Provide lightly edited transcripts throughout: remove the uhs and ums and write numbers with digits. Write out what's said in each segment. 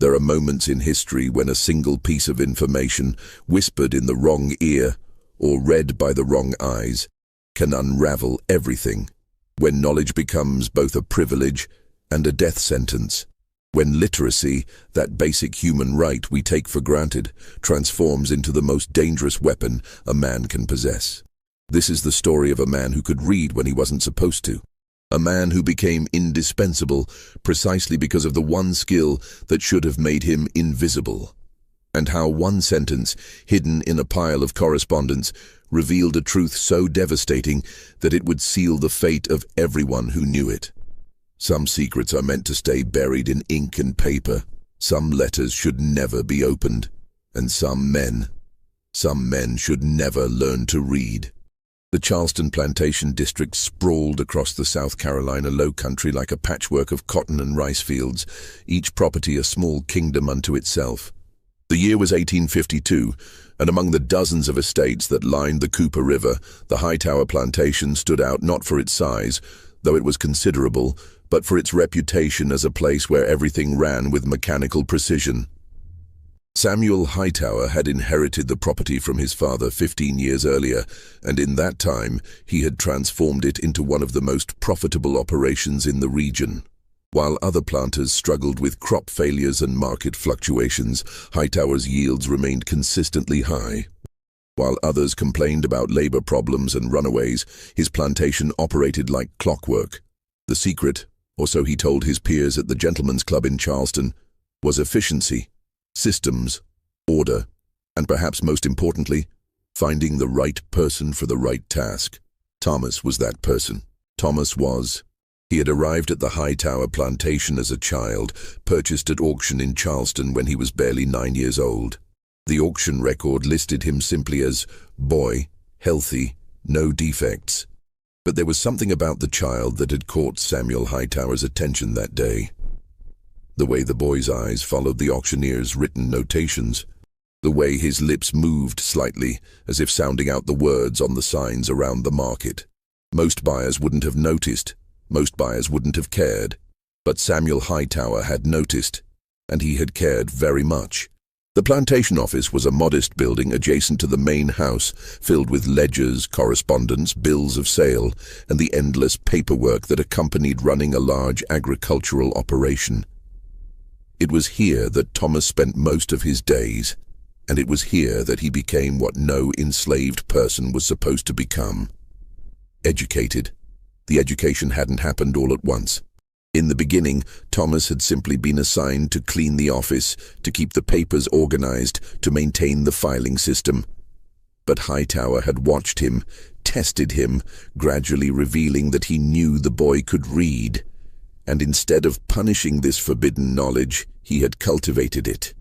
There are moments in history when a single piece of information, whispered in the wrong ear or read by the wrong eyes, can unravel everything. When knowledge becomes both a privilege and a death sentence. When literacy, that basic human right we take for granted, transforms into the most dangerous weapon a man can possess. This is the story of a man who could read when he wasn't supposed to. A man who became indispensable precisely because of the one skill that should have made him invisible. And how one sentence, hidden in a pile of correspondence, revealed a truth so devastating that it would seal the fate of everyone who knew it. Some secrets are meant to stay buried in ink and paper. Some letters should never be opened. And some men should never learn to read. The Charleston Plantation District sprawled across the South Carolina low country like a patchwork of cotton and rice fields, each property a small kingdom unto itself. The year was 1852, and among the dozens of estates that lined the Cooper River, the Hightower Plantation stood out not for its size, though it was considerable, but for its reputation as a place where everything ran with mechanical precision. Samuel Hightower had inherited the property from his father 15 years earlier, and in that time he had transformed it into one of the most profitable operations in the region. While other planters struggled with crop failures and market fluctuations, Hightower's yields remained consistently high. While others complained about labor problems and runaways, his plantation operated like clockwork. The secret, or so he told his peers at the Gentlemen's Club in Charleston, was efficiency, systems, order, and perhaps most importantly, finding the right person for the right task. Thomas was that person. He had arrived at the Hightower Plantation as a child, purchased at auction in Charleston when he was barely 9 years old. The auction record listed him simply as boy, healthy, no defects. But there was something about the child that had caught Samuel Hightower's attention that day. The way the boy's eyes followed the auctioneer's written notations, the way his lips moved slightly as if sounding out the words on the signs around the market. Most buyers wouldn't have noticed, most buyers wouldn't have cared. But Samuel Hightower had noticed, and he had cared very much. The plantation office was a modest building adjacent to the main house, filled with ledgers, correspondence, bills of sale, and the endless paperwork that accompanied running a large agricultural operation. It was here that Thomas spent most of his days, and it was here that he became what no enslaved person was supposed to become. Educated. The education hadn't happened all at once. In the beginning, Thomas had simply been assigned to clean the office, to keep the papers organized, to maintain the filing system. But Hightower had watched him, tested him, gradually revealing that he knew the boy could read. And instead of punishing this forbidden knowledge, he had cultivated it.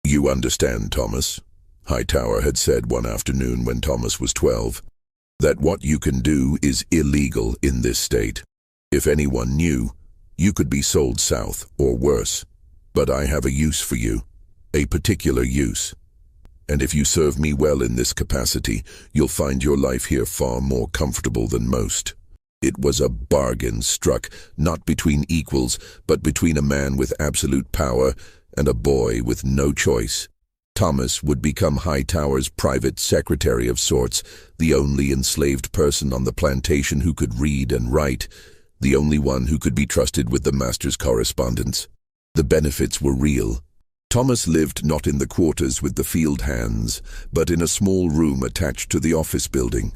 "You understand, Thomas," Hightower had said one afternoon when Thomas was 12, "that what you can do is illegal in this state. If anyone knew, you could be sold south or worse. But I have a use for you, a particular use. And if you serve me well in this capacity, you'll find your life here far more comfortable than most." It was a bargain struck, not between equals, but between a man with absolute power and a boy with no choice. Thomas would become Hightower's private secretary of sorts, the only enslaved person on the plantation who could read and write, the only one who could be trusted with the master's correspondence. The benefits were real. Thomas lived not in the quarters with the field hands, but in a small room attached to the office building.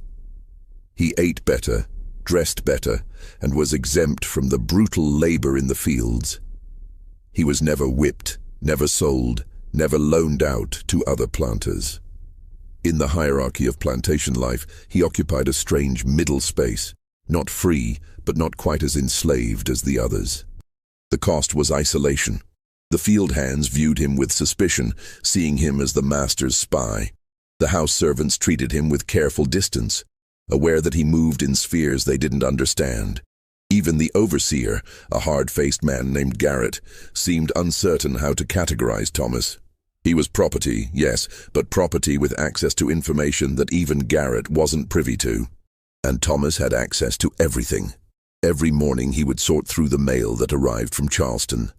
He ate better, dressed better, and was exempt from the brutal labor in the fields. He was never whipped, never sold, never loaned out to other planters. In the hierarchy of plantation life, he occupied a strange middle space, not free, but not quite as enslaved as the others. The cost was isolation. The field hands viewed him with suspicion, seeing him as the master's spy. The house servants treated him with careful distance, aware that he moved in spheres they didn't understand. Even the overseer, a hard-faced man named Garrett, seemed uncertain how to categorize Thomas. He was property, yes, but property with access to information that even Garrett wasn't privy to. And Thomas had access to everything. Every morning he would sort through the mail that arrived from Charleston.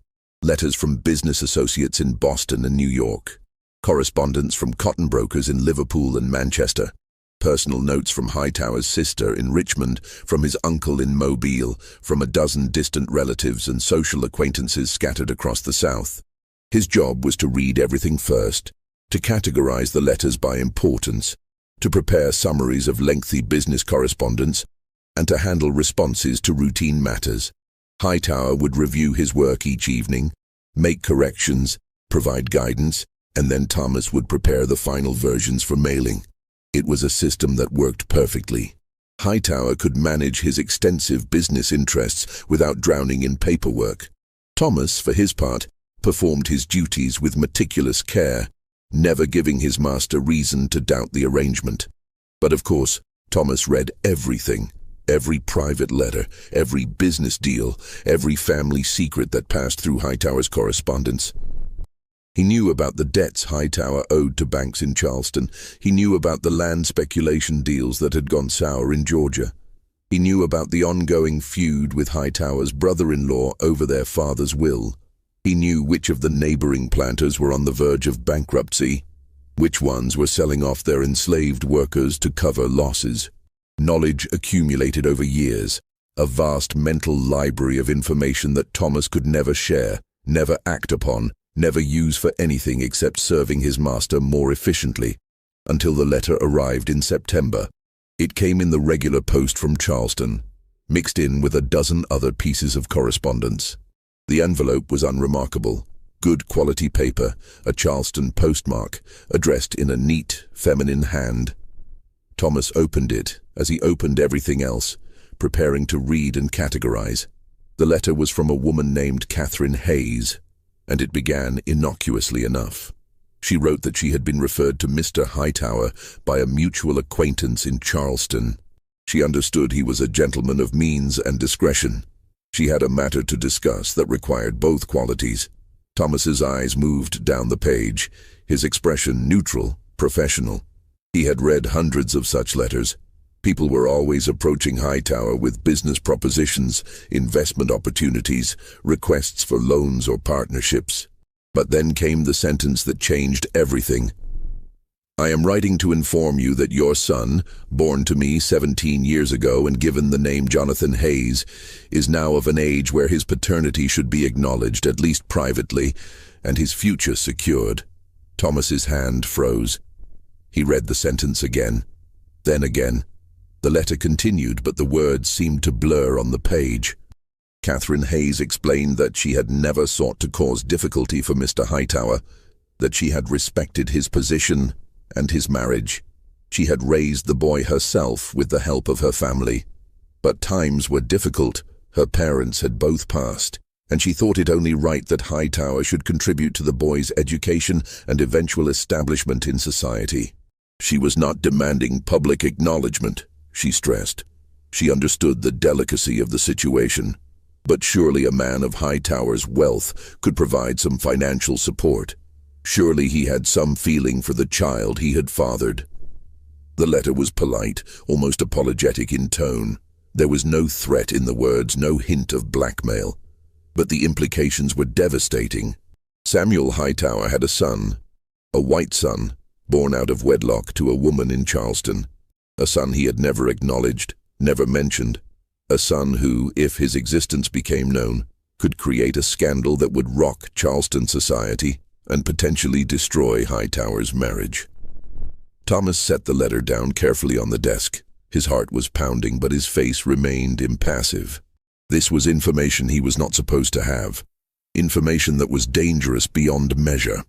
Letters from business associates in Boston and New York, correspondence from cotton brokers in Liverpool and Manchester, personal notes from Hightower's sister in Richmond, from his uncle in Mobile, from a dozen distant relatives and social acquaintances scattered across the South. His job was to read everything first, to categorize the letters by importance, to prepare summaries of lengthy business correspondence, and to handle responses to routine matters. Hightower would review his work each evening, make corrections, provide guidance, and then Thomas would prepare the final versions for mailing. It was a system that worked perfectly. Hightower could manage his extensive business interests without drowning in paperwork. Thomas, for his part, performed his duties with meticulous care, never giving his master reason to doubt the arrangement. But of course, Thomas read everything. Every private letter, every business deal, every family secret that passed through Hightower's correspondence. He knew about the debts Hightower owed to banks in Charleston. He knew about the land speculation deals that had gone sour in Georgia. He knew about the ongoing feud with Hightower's brother-in-law over their father's will. He knew which of the neighboring planters were on the verge of bankruptcy, which ones were selling off their enslaved workers to cover losses. Knowledge accumulated over years, a vast mental library of information that Thomas could never share, never act upon, never use for anything except serving his master more efficiently, until the letter arrived in September. It came in the regular post from Charleston, mixed in with a dozen other pieces of correspondence. The envelope was unremarkable. Good quality paper, a Charleston postmark, addressed in a neat, feminine hand. Thomas opened it, as he opened everything else, preparing to read and categorize. The letter was from a woman named Catherine Hayes, and it began innocuously enough. She wrote that she had been referred to Mr. Hightower by a mutual acquaintance in Charleston. She understood he was a gentleman of means and discretion. She had a matter to discuss that required both qualities. Thomas's eyes moved down the page, his expression neutral, professional. He had read hundreds of such letters. People were always approaching Hightower with business propositions, investment opportunities, requests for loans or partnerships. But then came the sentence that changed everything. I am writing to inform you that your son, born to me 17 years ago and given the name Jonathan Hayes, is now of an age where his paternity should be acknowledged, at least privately, and his future secured. Thomas's hand froze. He read the sentence again, then again. The letter continued, but the words seemed to blur on the page. Catherine Hayes explained that she had never sought to cause difficulty for Mr. Hightower, that she had respected his position and his marriage. She had raised the boy herself with the help of her family. But times were difficult. Her parents had both passed, and she thought it only right that Hightower should contribute to the boy's education and eventual establishment in society. She was not demanding public acknowledgement, she stressed. She understood the delicacy of the situation. But surely a man of Hightower's wealth could provide some financial support. Surely he had some feeling for the child he had fathered. The letter was polite, almost apologetic in tone. There was no threat in the words, no hint of blackmail. But the implications were devastating. Samuel Hightower had a son, a white son, born out of wedlock to a woman in Charleston. A son he had never acknowledged, never mentioned. A son who, if his existence became known, could create a scandal that would rock Charleston society and potentially destroy Hightower's marriage. Thomas set the letter down carefully on the desk. His heart was pounding, but his face remained impassive. This was information he was not supposed to have. Information that was dangerous beyond measure.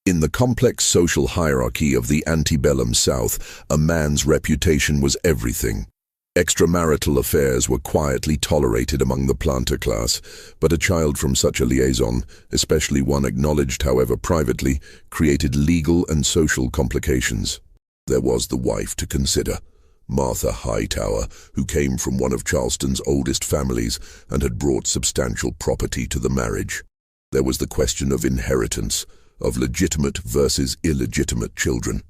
In the complex social hierarchy of the antebellum South, a man's reputation was everything. Extramarital affairs were quietly tolerated among the planter class, but a child from such a liaison, especially one acknowledged however privately, created legal and social complications. There was the wife to consider, Martha Hightower, who came from one of Charleston's oldest families and had brought substantial property to the marriage. There was the question of inheritance, of legitimate versus illegitimate children.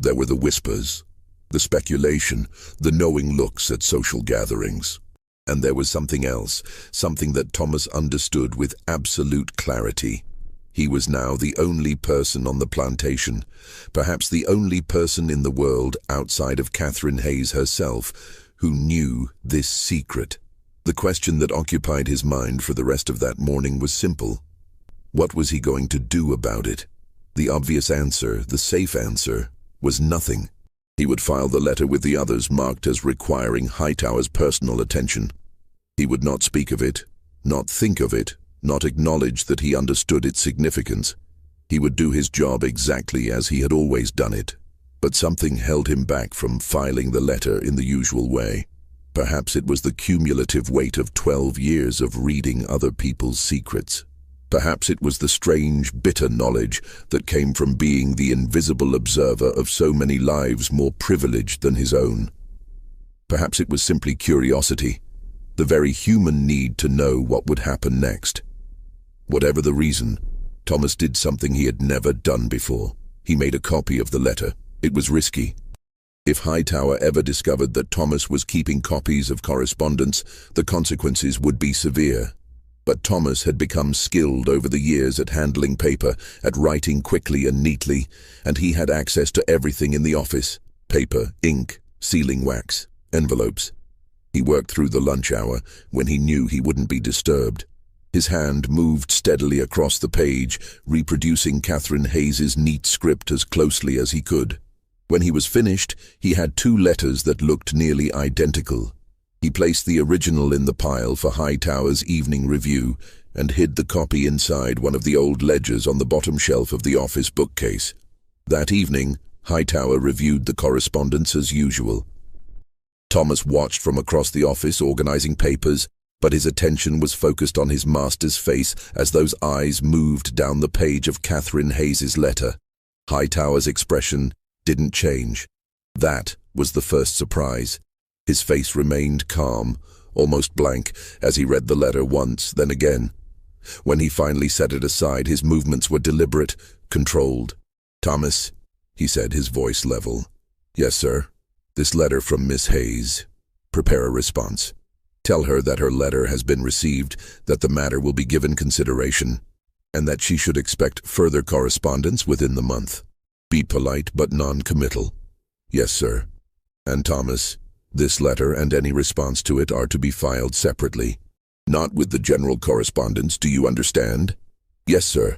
There were the whispers, the speculation, the knowing looks at social gatherings. And there was something else, something that Thomas understood with absolute clarity. He was now the only person on the plantation, perhaps the only person in the world outside of Catherine Hayes herself, who knew this secret. The question that occupied his mind for the rest of that morning was simple. What was he going to do about it? The obvious answer, the safe answer, was nothing. He would file the letter with the others marked as requiring Hightower's personal attention. He would not speak of it, not think of it, not acknowledge that he understood its significance. He would do his job exactly as he had always done it. But something held him back from filing the letter in the usual way. Perhaps it was the cumulative weight of 12 years of reading other people's secrets. Perhaps it was the strange, bitter knowledge that came from being the invisible observer of so many lives more privileged than his own. Perhaps it was simply curiosity, the very human need to know what would happen next. Whatever the reason, Thomas did something he had never done before. He made a copy of the letter. It was risky. If Hightower ever discovered that Thomas was keeping copies of correspondence, the consequences would be severe. But Thomas had become skilled over the years at handling paper, at writing quickly and neatly, and he had access to everything in the office: paper, ink, sealing wax, envelopes. He worked through the lunch hour when he knew he wouldn't be disturbed. His hand moved steadily across the page, reproducing Catherine Hayes's neat script as closely as he could. When he was finished, he had 2 letters that looked nearly identical. He placed the original in the pile for Hightower's evening review and hid the copy inside one of the old ledgers on the bottom shelf of the office bookcase. That evening, Hightower reviewed the correspondence as usual. Thomas watched from across the office, organizing papers, but his attention was focused on his master's face as those eyes moved down the page of Catherine Hayes's letter. Hightower's expression didn't change. That was the first surprise. His face remained calm, almost blank, as he read the letter once, then again. When he finally set it aside, his movements were deliberate, controlled. "Thomas," he said, his voice level. "Yes, sir. This letter from Miss Hayes. Prepare a response. Tell her that her letter has been received, that the matter will be given consideration, and that she should expect further correspondence within the month. Be polite but non-committal." "Yes, sir." "And Thomas, this letter and any response to it are to be filed separately, not with the general correspondence, do you understand?" "Yes, sir."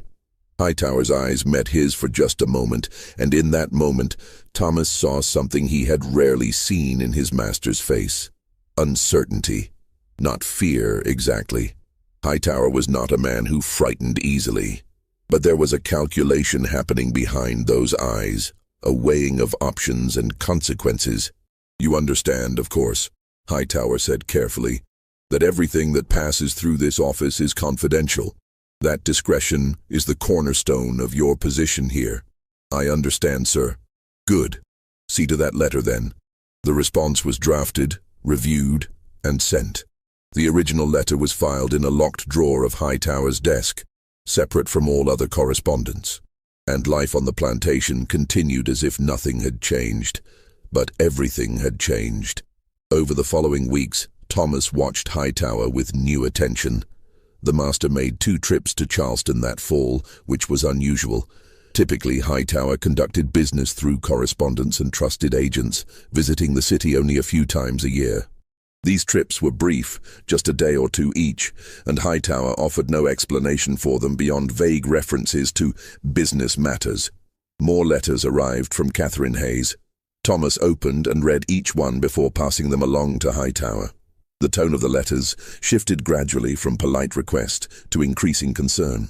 Hightower's eyes met his for just a moment, and in that moment, Thomas saw something he had rarely seen in his master's face. Uncertainty. Not fear, exactly. Hightower was not a man who frightened easily. But there was a calculation happening behind those eyes, a weighing of options and consequences. "You understand, of course," Hightower said carefully, "that everything that passes through this office is confidential. That discretion is the cornerstone of your position here." "I understand, sir." "Good. See to that letter, then." The response was drafted, reviewed, and sent. The original letter was filed in a locked drawer of Hightower's desk, separate from all other correspondence. And life on the plantation continued as if nothing had changed. But everything had changed. Over the following weeks, Thomas watched Hightower with new attention. The master made 2 trips to Charleston that fall, which was unusual. Typically, Hightower conducted business through correspondents and trusted agents, visiting the city only a few times a year. These trips were brief, just a day or 2 each, and Hightower offered no explanation for them beyond vague references to business matters. More letters arrived from Catherine Hayes. Thomas opened and read each one before passing them along to Hightower. The tone of the letters shifted gradually from polite request to increasing concern.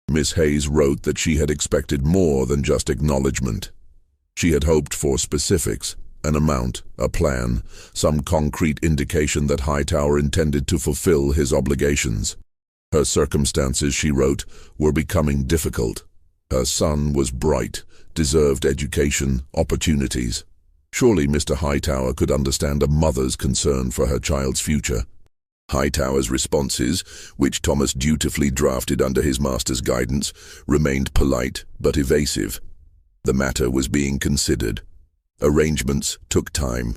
Miss Hayes wrote that she had expected more than just acknowledgement. She had hoped for specifics, an amount, a plan, some concrete indication that Hightower intended to fulfill his obligations. Her circumstances, she wrote, were becoming difficult. Her son was bright, deserved education, opportunities. Surely Mr. Hightower could understand a mother's concern for her child's future. Hightower's responses, which Thomas dutifully drafted under his master's guidance, remained polite but evasive. The matter was being considered. Arrangements took time.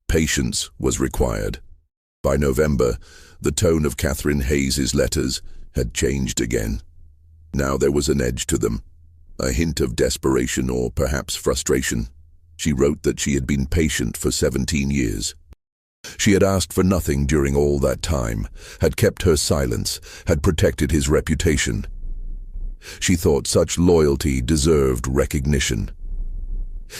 Patience was required. By November, the tone of Catherine Hayes's letters had changed again. Now there was an edge to them, a hint of desperation or perhaps frustration. She wrote that she had been patient for 17 years. She had asked for nothing during all that time, had kept her silence, had protected his reputation. She thought such loyalty deserved recognition.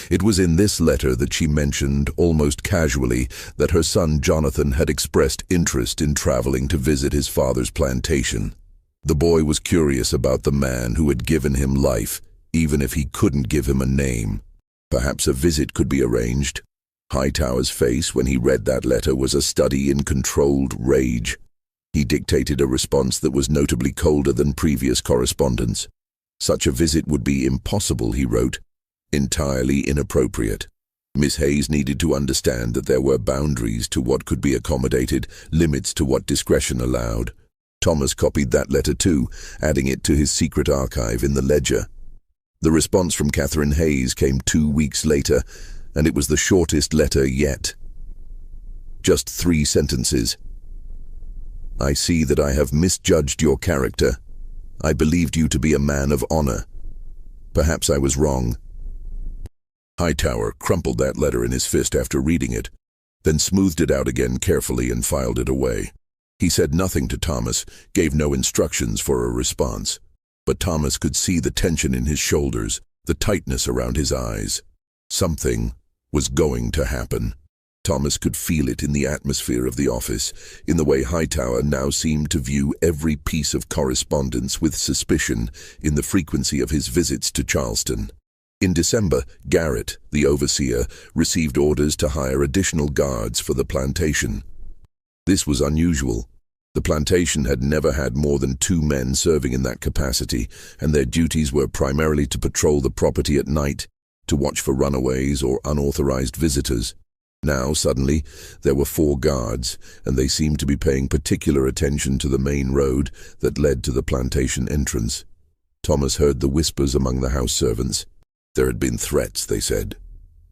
It was in this letter that she mentioned, almost casually, that her son Jonathan had expressed interest in traveling to visit his father's plantation. The boy was curious about the man who had given him life, even if he couldn't give him a name. Perhaps a visit could be arranged. Hightower's face when he read that letter was a study in controlled rage. He dictated a response that was notably colder than previous correspondence. Such a visit would be impossible, he wrote. Entirely inappropriate. Miss Hayes needed to understand that there were boundaries to what could be accommodated, limits to what discretion allowed. Thomas copied that letter too, adding it to his secret archive in the ledger. The response from Catherine Hayes came 2 weeks later, and it was the shortest letter yet. Just 3 sentences. I see that I have misjudged your character. I believed you to be a man of honor. Perhaps I was wrong. Hightower crumpled that letter in his fist after reading it, then smoothed it out again carefully and filed it away. He said nothing to Thomas, gave no instructions for a response. But Thomas could see the tension in his shoulders, the tightness around his eyes. Something was going to happen. Thomas could feel it in the atmosphere of the office, in the way Hightower now seemed to view every piece of correspondence with suspicion, in the frequency of his visits to Charleston. In December, Garrett, the overseer, received orders to hire additional guards for the plantation. This was unusual. The plantation had never had more than 2 men serving in that capacity, and their duties were primarily to patrol the property at night, to watch for runaways or unauthorized visitors. Now, suddenly, there were 4 guards, and they seemed to be paying particular attention to the main road that led to the plantation entrance. Thomas heard the whispers among the house servants. There had been threats, they said.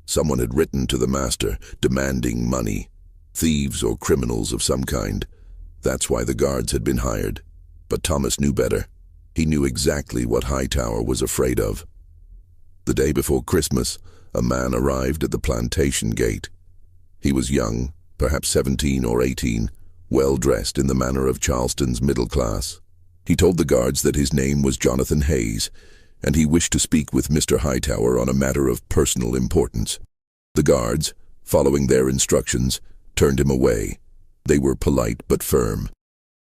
Someone had written to the master, demanding money. Thieves or criminals of some kind. That's why the guards had been hired. But Thomas knew better. He knew exactly what Hightower was afraid of. The day before Christmas, a man arrived at the plantation gate. He was young, perhaps 17 or 18, well-dressed in the manner of Charleston's middle class. He told the guards that his name was Jonathan Hayes, and he wished to speak with Mr. Hightower on a matter of personal importance. The guards, following their instructions, turned him away. They were polite but firm.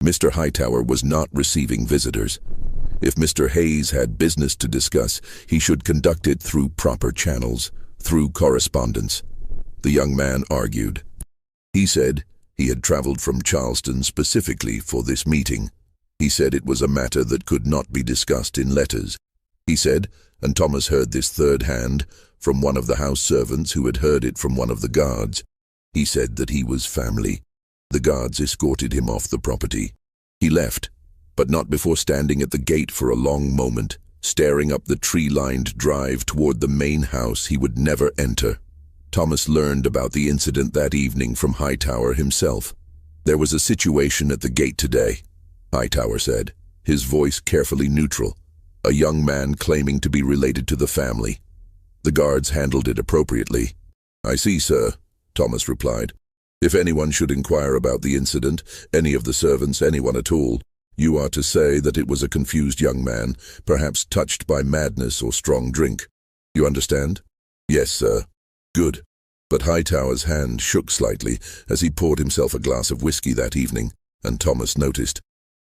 Mr. Hightower was not receiving visitors. If Mr. Hayes had business to discuss, he should conduct it through proper channels, through correspondence. The young man argued. He said he had traveled from Charleston specifically for this meeting. He said it was a matter that could not be discussed in letters. He said, and Thomas heard this third hand, from one of the house servants who had heard it from one of the guards. He said that he was family. The guards escorted him off the property. He left, but not before standing at the gate for a long moment, staring up the tree-lined drive toward the main house he would never enter. Thomas learned about the incident that evening from Hightower himself. There was a situation at the gate today, Hightower said, his voice carefully neutral. A young man claiming to be related to the family. The guards handled it appropriately. I see, sir, Thomas replied. If anyone should inquire about the incident, any of the servants, anyone at all, you are to say that it was a confused young man, perhaps touched by madness or strong drink. You understand? Yes, sir. Good. But Hightower's hand shook slightly as he poured himself a glass of whiskey that evening, and Thomas noticed.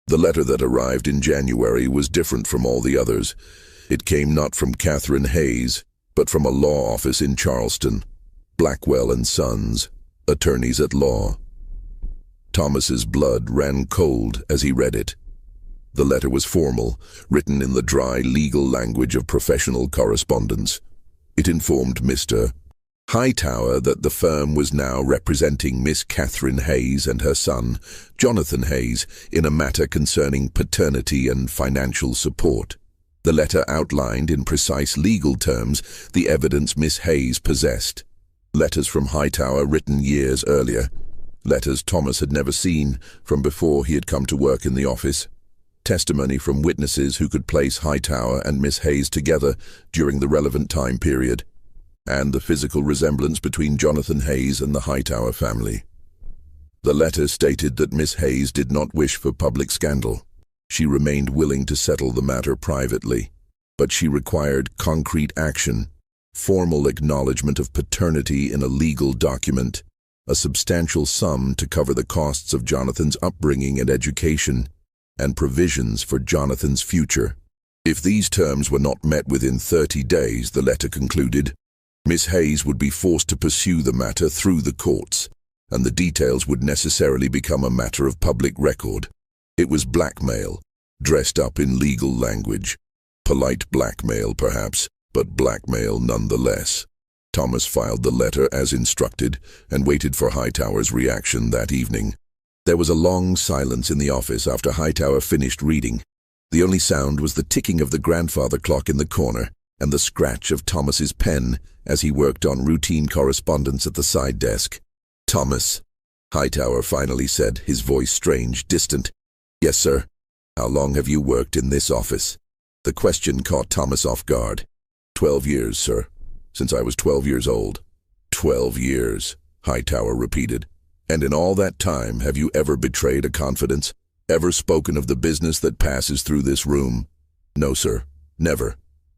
The letter that arrived in January was different from all the others. It came not from Catherine Hayes, but from a law office in Charleston. Blackwell and Sons, attorneys at law. Thomas's blood ran cold as he read it. The letter was formal, written in the dry legal language of professional correspondence. It informed Mr. Hightower that the firm was now representing Miss Catherine Hayes and her son, Jonathan Hayes, in a matter concerning paternity and financial support. The letter outlined in precise legal terms the evidence Miss Hayes possessed. Letters from Hightower written years earlier. Letters Thomas had never seen from before he had come to work in the office. Testimony from witnesses who could place Hightower and Miss Hayes together during the relevant time period, and the physical resemblance between Jonathan Hayes and the Hightower family. The letter stated that Miss Hayes did not wish for public scandal. She remained willing to settle the matter privately, but she required concrete action, formal acknowledgement of paternity in a legal document, a substantial sum to cover the costs of Jonathan's upbringing and education, and provisions for Jonathan's future. If these terms were not met within 30 days, the letter concluded, Miss Hayes would be forced to pursue the matter through the courts, and the details would necessarily become a matter of public record. It was blackmail, dressed up in legal language. Polite blackmail, perhaps, but blackmail nonetheless. Thomas filed the letter as instructed and waited for Hightower's reaction that evening. There was a long silence in the office after Hightower finished reading. The only sound was the ticking of the grandfather clock in the corner and the scratch of Thomas's pen as he worked on routine correspondence at the side desk. "Thomas," Hightower finally said, his voice strange, distant. "Yes, sir." "How long have you worked in this office?" The question caught Thomas off guard. 12 years, sir. Since I was 12 years old." 12 years, Hightower repeated. "And in all that time, have you ever betrayed a confidence? Ever spoken of the business that passes through this room?" "No, sir. Never."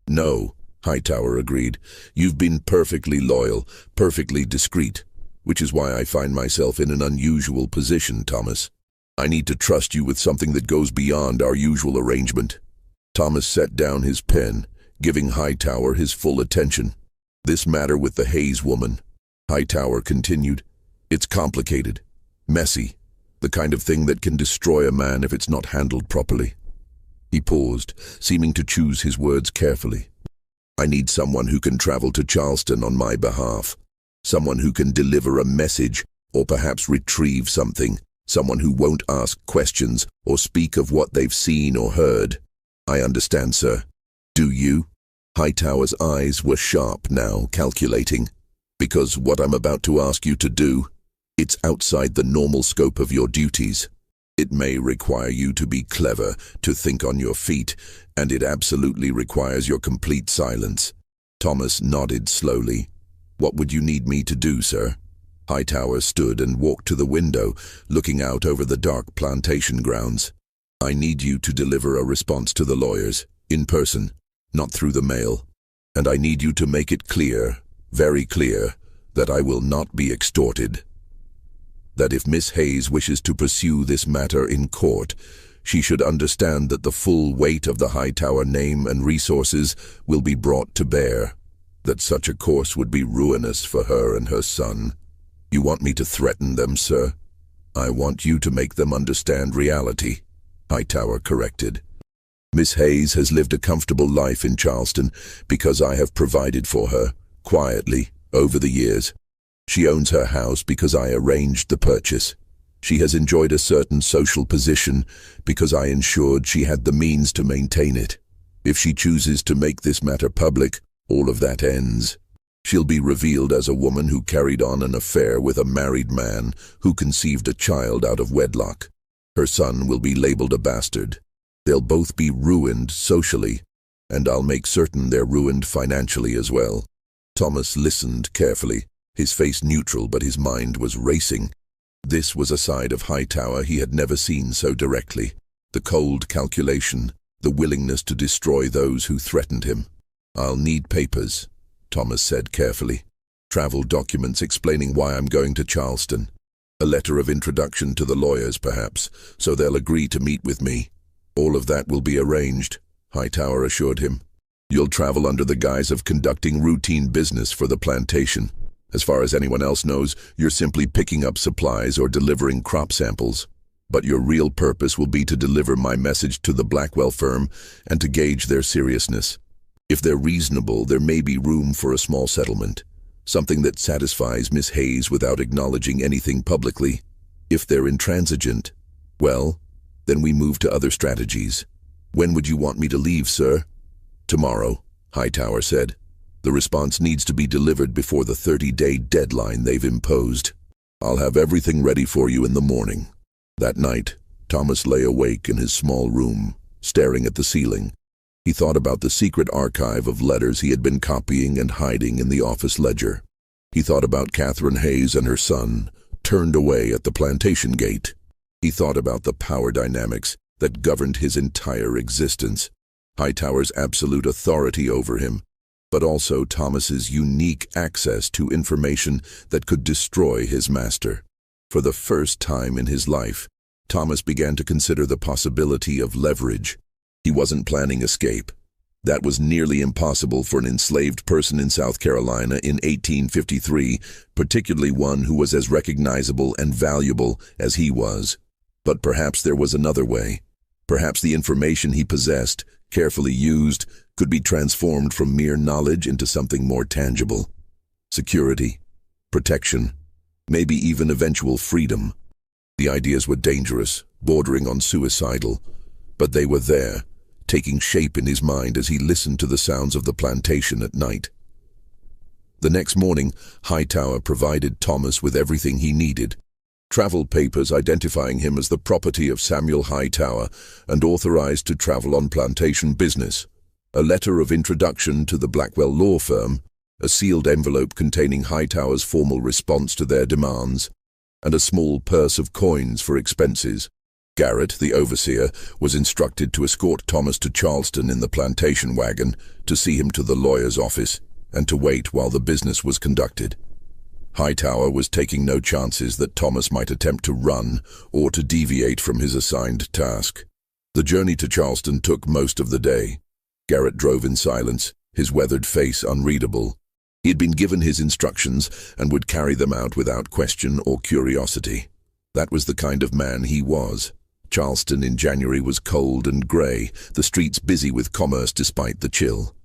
"No," Hightower agreed. "You've been perfectly loyal, perfectly discreet, which is why I find myself in an unusual position, Thomas. I need to trust you with something that goes beyond our usual arrangement." Thomas set down his pen, giving Hightower his full attention. "This matter with the Hayes woman," Hightower continued. "It's complicated, messy, the kind of thing that can destroy a man if it's not handled properly." He paused, seeming to choose his words carefully. "I need someone who can travel to Charleston on my behalf, someone who can deliver a message or perhaps retrieve something, someone who won't ask questions or speak of what they've seen or heard." "I understand, sir. Do you?" Hightower's eyes were sharp now, calculating. "Because what I'm about to ask you to do, it's outside the normal scope of your duties. It may require you to be clever, to think on your feet, and it absolutely requires your complete silence." Thomas nodded slowly. "What would you need me to do, sir?" Hightower stood and walked to the window, looking out over the dark plantation grounds. "I need you to deliver a response to the lawyers, in person, not through the mail. And I need you to make it clear, very clear, that I will not be extorted. That if Miss Hayes wishes to pursue this matter in court, she should understand that the full weight of the Hightower name and resources will be brought to bear. That such a course would be ruinous for her and her son. You want me to threaten them, sir?" "I want you to make them understand reality," Hightower corrected. "Miss Hayes has lived a comfortable life in Charleston because I have provided for her, quietly, over the years. She owns her house because I arranged the purchase. She has enjoyed a certain social position because I ensured she had the means to maintain it. If she chooses to make this matter public, all of that ends. She'll be revealed as a woman who carried on an affair with a married man who conceived a child out of wedlock. Her son will be labeled a bastard. They'll both be ruined socially, and I'll make certain they're ruined financially as well." Thomas listened carefully, his face neutral but his mind was racing. This was a side of Hightower he had never seen so directly. The cold calculation, the willingness to destroy those who threatened him. "I'll need papers," Thomas said carefully. "Travel documents explaining why I'm going to Charleston. A letter of introduction to the lawyers, perhaps, so they'll agree to meet with me. All of that will be arranged," Hightower assured him. "You'll travel under the guise of conducting routine business for the plantation. As far as anyone else knows, you're simply picking up supplies or delivering crop samples. But your real purpose will be to deliver my message to the Blackwell firm and to gauge their seriousness. If they're reasonable, there may be room for a small settlement, something that satisfies Miss Hayes without acknowledging anything publicly. If they're intransigent, well, then we move to other strategies. When would you want me to leave, sir?" "Tomorrow," Hightower said. "The response needs to be delivered before the 30-day deadline they've imposed." I'll have everything ready for you in the morning." That night, Thomas lay awake in his small room, staring at the ceiling. He thought about the secret archive of letters he had been copying and hiding in the office ledger. He thought about Catherine Hayes and her son, turned away at the plantation gate. He thought about the power dynamics that governed his entire existence, Hightower's absolute authority over him, but also Thomas's unique access to information that could destroy his master. For the first time in his life, Thomas began to consider the possibility of leverage. He wasn't planning escape. That was nearly impossible for an enslaved person in South Carolina in 1853, particularly one who was as recognizable and valuable as he was. But perhaps there was another way. Perhaps the information he possessed, carefully used, could be transformed from mere knowledge into something more tangible. Security, protection, maybe even eventual freedom. The ideas were dangerous, bordering on suicidal, but they were there, taking shape in his mind as he listened to the sounds of the plantation at night. The next morning, Hightower provided Thomas with everything he needed. Travel papers identifying him as the property of Samuel Hightower and authorized to travel on plantation business, a letter of introduction to the Blackwell law firm, a sealed envelope containing Hightower's formal response to their demands, and a small purse of coins for expenses. Garrett, the overseer, was instructed to escort Thomas to Charleston in the plantation wagon, to see him to the lawyer's office, and to wait while the business was conducted. Hightower was taking no chances that Thomas might attempt to run or to deviate from his assigned task. The journey to Charleston took most of the day. Garrett drove in silence, his weathered face unreadable. He had been given his instructions and would carry them out without question or curiosity. That was the kind of man he was. Charleston in January was cold and grey, the streets busy with commerce despite the chill.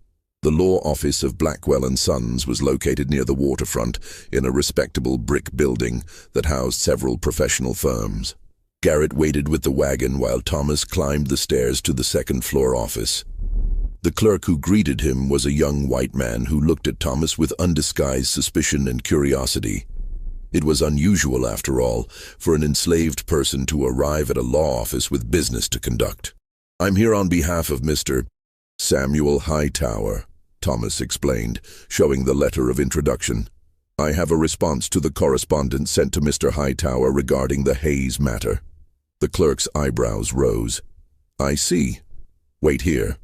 The law office of Blackwell & Sons was located near the waterfront in a respectable brick building that housed several professional firms. Garrett waited with the wagon while Thomas climbed the stairs to the second-floor office. The clerk who greeted him was a young white man who looked at Thomas with undisguised suspicion and curiosity. It was unusual, after all, for an enslaved person to arrive at a law office with business to conduct. "I'm here on behalf of Mr. Samuel Hightower," Thomas explained, showing the letter of introduction. "I have a response to the correspondence sent to Mr. Hightower regarding the Hayes matter." The clerk's eyebrows rose. "I see. Wait here."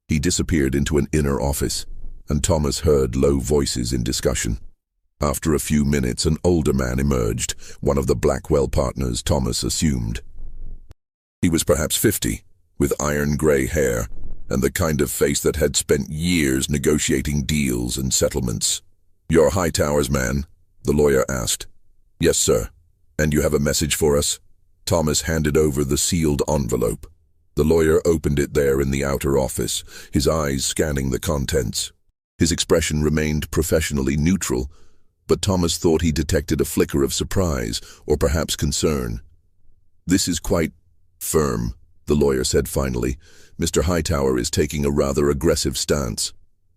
He disappeared into an inner office, and Thomas heard low voices in discussion. After a few minutes, an older man emerged, one of the Blackwell partners, Thomas assumed. He was perhaps 50, with iron-gray hair, and the kind of face that had spent years negotiating deals and settlements. "You're Hightower's man?" the lawyer asked. "Yes, sir. And you have a message for us?" Thomas handed over the sealed envelope. The lawyer opened it there in the outer office, his eyes scanning the contents. His expression remained professionally neutral, but Thomas thought he detected a flicker of surprise, or perhaps concern. "This is quite firm," the lawyer said finally. "Mr. Hightower is taking a rather aggressive stance."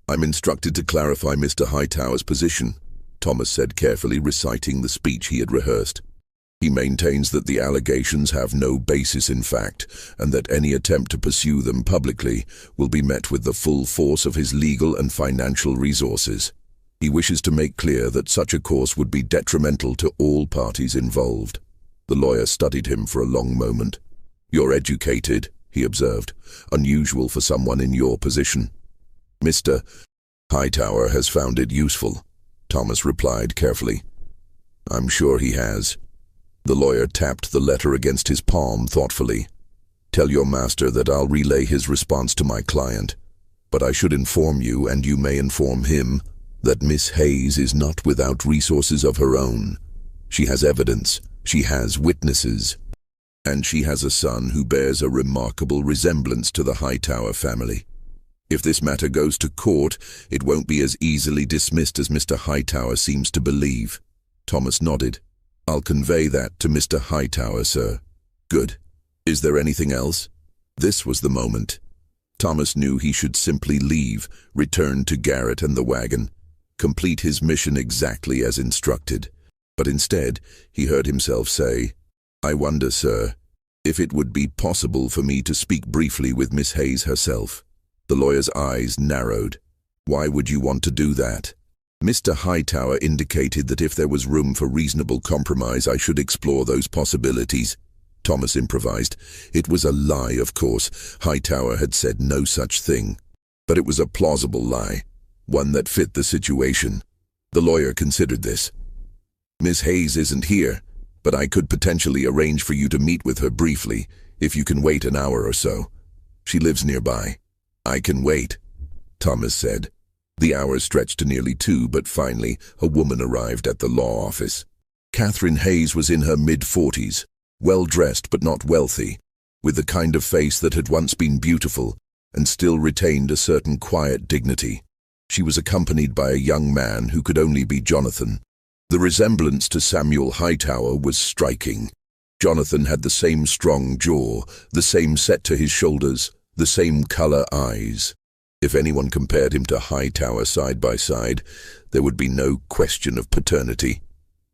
"I'm instructed to clarify Mr. Hightower's position," Thomas said carefully, reciting the speech he had rehearsed. "He maintains that the allegations have no basis in fact, and that any attempt to pursue them publicly will be met with the full force of his legal and financial resources. He wishes to make clear that such a course would be detrimental to all parties involved." The lawyer studied him for a long moment. "You're educated," he observed, "unusual for someone in your position." "Mr. Hightower has found it useful," Thomas replied carefully. "I'm sure he has." The lawyer tapped the letter against his palm thoughtfully. "Tell your master that I'll relay his response to my client. But I should inform you, and you may inform him, that Miss Hayes is not without resources of her own. She has evidence, she has witnesses, and she has a son who bears a remarkable resemblance to the Hightower family. If this matter goes to court, it won't be as easily dismissed as Mr. Hightower seems to believe." Thomas nodded. "I'll convey that to Mr. Hightower, sir." "Good. Is there anything else?" This was the moment. Thomas knew he should simply leave, return to Garrett and the wagon, complete his mission exactly as instructed. But instead, he heard himself say, "I wonder, sir, if it would be possible for me to speak briefly with Miss Hayes herself." The lawyer's eyes narrowed. "Why would you want to do that?" Mr. Hightower indicated that if there was room for reasonable compromise, I should explore those possibilities. Thomas improvised. It was a lie, of course. Hightower had said no such thing. But it was a plausible lie, one that fit the situation. The lawyer considered this. "Miss Hayes isn't here, but I could potentially arrange for you to meet with her briefly, if you can wait an hour or so. She lives nearby." "I can wait," Thomas said. The hours stretched to nearly 2, but finally a woman arrived at the law office. Catherine Hayes was in her mid-40s, well-dressed but not wealthy, with the kind of face that had once been beautiful and still retained a certain quiet dignity. She was accompanied by a young man who could only be Jonathan. The resemblance to Samuel Hightower was striking. Jonathan had the same strong jaw, the same set to his shoulders, the same color eyes. If anyone compared him to Hightower side by side, there would be no question of paternity.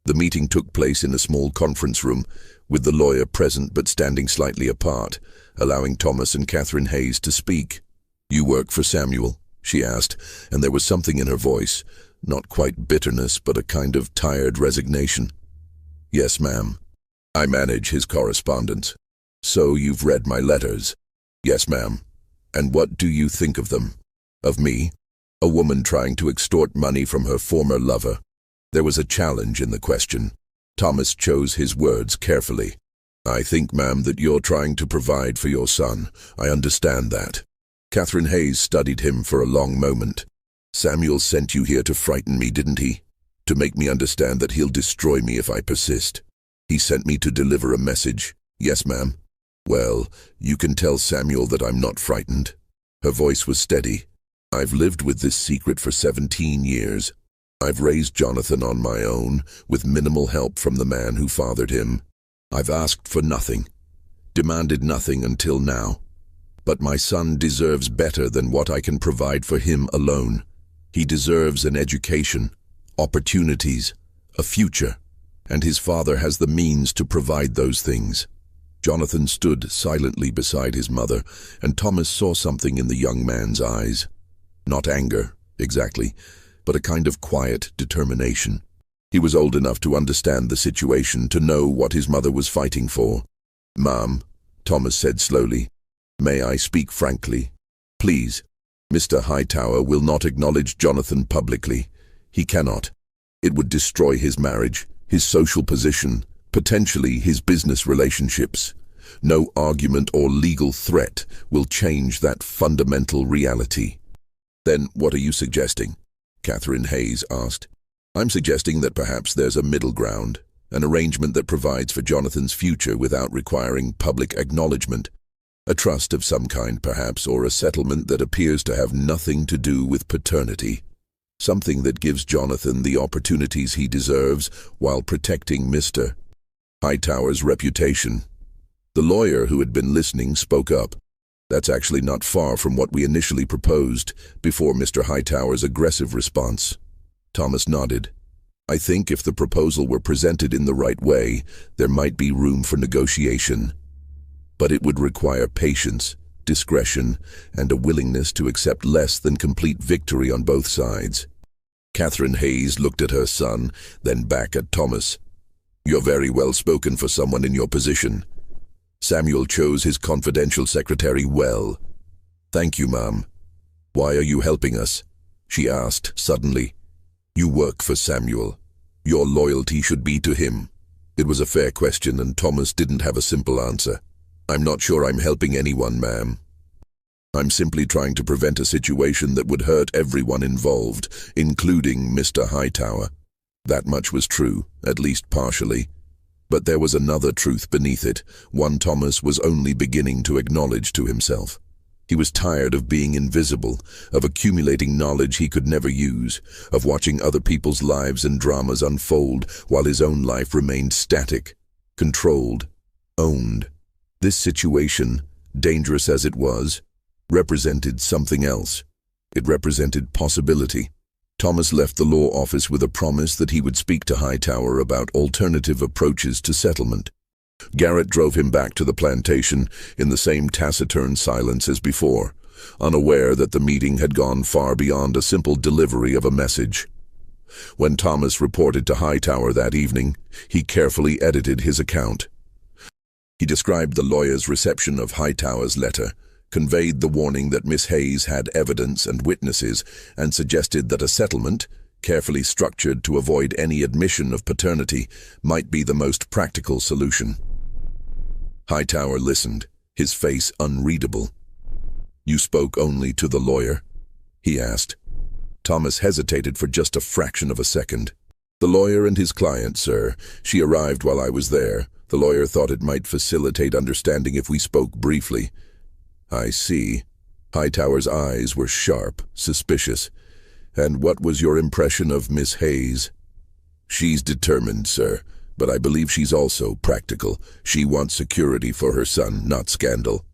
The meeting took place in a small conference room, with the lawyer present but standing slightly apart, allowing Thomas and Catherine Hayes to speak. "You work for Samuel?" she asked, and there was something in her voice, not quite bitterness, but a kind of tired resignation. "Yes, ma'am. I manage his correspondence." "So you've read my letters?" "Yes, ma'am. And what do you think of them?" "Of me? A woman trying to extort money from her former lover." There was a challenge in the question. Thomas chose his words carefully. "I think, ma'am, that you're trying to provide for your son. I understand that." Catherine Hayes studied him for a long moment. "Samuel sent you here to frighten me, didn't he? To make me understand that he'll destroy me if I persist. He sent me to deliver a message." "Yes, ma'am." "Well, you can tell Samuel that I'm not frightened." Her voice was steady. "I've lived with this secret for 17 years. I've raised Jonathan on my own, with minimal help from the man who fathered him. I've asked for nothing, demanded nothing until now. But my son deserves better than what I can provide for him alone. He deserves an education, opportunities, a future, and his father has the means to provide those things." Jonathan stood silently beside his mother, and Thomas saw something in the young man's eyes. Not anger, exactly, but a kind of quiet determination. He was old enough to understand the situation, to know what his mother was fighting for. "Ma'am," Thomas said slowly, "may I speak frankly? Please. Mr. Hightower will not acknowledge Jonathan publicly. He cannot. It would destroy his marriage, his social position, potentially his business relationships. No argument or legal threat will change that fundamental reality." "Then what are you suggesting?" Catherine Hayes asked. "I'm suggesting that perhaps there's a middle ground, an arrangement that provides for Jonathan's future without requiring public acknowledgement. A trust of some kind, perhaps, or a settlement that appears to have nothing to do with paternity. Something that gives Jonathan the opportunities he deserves while protecting Mr. Hightower's reputation." The lawyer, who had been listening, spoke up. "That's actually not far from what we initially proposed, before Mr. Hightower's aggressive response." Thomas nodded. "I think if the proposal were presented in the right way, there might be room for negotiation. But it would require patience, discretion, and a willingness to accept less than complete victory on both sides." Catherine Hayes looked at her son, then back at Thomas. "You're very well spoken for someone in your position. Samuel chose his confidential secretary well." "Thank you, ma'am." "Why are you helping us?" she asked suddenly. "You work for Samuel. Your loyalty should be to him." It was a fair question, and Thomas didn't have a simple answer. "I'm not sure I'm helping anyone, ma'am. I'm simply trying to prevent a situation that would hurt everyone involved, including Mr. Hightower." That much was true, at least partially. But there was another truth beneath it, one Thomas was only beginning to acknowledge to himself. He was tired of being invisible, of accumulating knowledge he could never use, of watching other people's lives and dramas unfold while his own life remained static, controlled, owned. This situation, dangerous as it was, represented something else. It represented possibility. Thomas left the law office with a promise that he would speak to Hightower about alternative approaches to settlement. Garrett drove him back to the plantation in the same taciturn silence as before, unaware that the meeting had gone far beyond a simple delivery of a message. When Thomas reported to Hightower that evening, he carefully edited his account. He described the lawyer's reception of Hightower's letter, conveyed the warning that Miss Hayes had evidence and witnesses, and suggested that a settlement, carefully structured to avoid any admission of paternity, might be the most practical solution. Hightower listened, his face unreadable. "You spoke only to the lawyer?" he asked. Thomas hesitated for just a fraction of a second. "The lawyer and his client, sir. She arrived while I was there. The lawyer thought it might facilitate understanding if we spoke briefly." "I see." Hightower's eyes were sharp, suspicious. "And what was your impression of Miss Hayes?" "She's determined, sir, but I believe she's also practical. She wants security for her son, not scandal.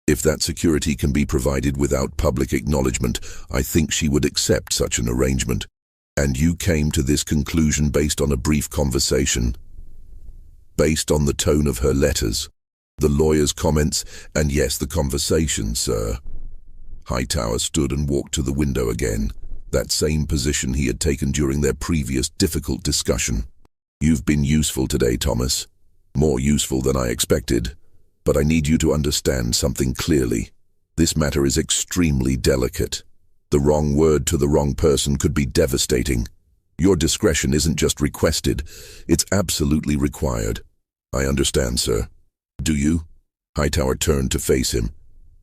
If that security can be provided without public acknowledgement, I think she would accept such an arrangement." "And you came to this conclusion based on a brief conversation?" "Based on the tone of her letters, the lawyer's comments, and yes, the conversation, sir." Hightower stood and walked to the window again, that same position he had taken during their previous difficult discussion. "You've been useful today, Thomas. More useful than I expected. But I need you to understand something clearly. This matter is extremely delicate. The wrong word to the wrong person could be devastating. Your discretion isn't just requested, it's absolutely required." "I understand, sir." "Do you?" Hightower turned to face him.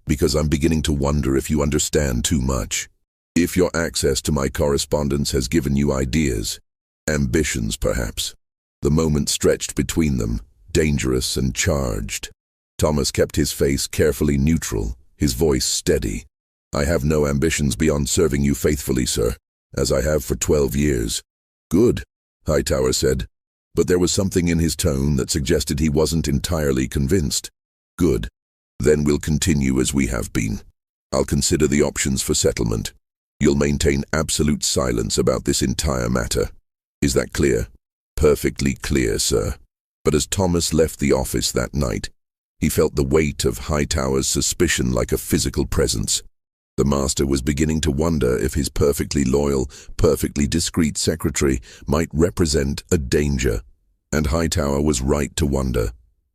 "Because I'm beginning to wonder if you understand too much. If your access to my correspondence has given you ideas, ambitions perhaps." The moment stretched between them, dangerous and charged. Thomas kept his face carefully neutral, his voice steady. "I have no ambitions beyond serving you faithfully, sir, as I have for 12 years. "Good," Hightower said, but there was something in his tone that suggested he wasn't entirely convinced. "Good. Then we'll continue as we have been. I'll consider the options for settlement. You'll maintain absolute silence about this entire matter. Is that clear?" "Perfectly clear, sir." But as Thomas left the office that night, he felt the weight of Hightower's suspicion like a physical presence. The master was beginning to wonder if his perfectly loyal, perfectly discreet secretary might represent a danger. And Hightower was right to wonder.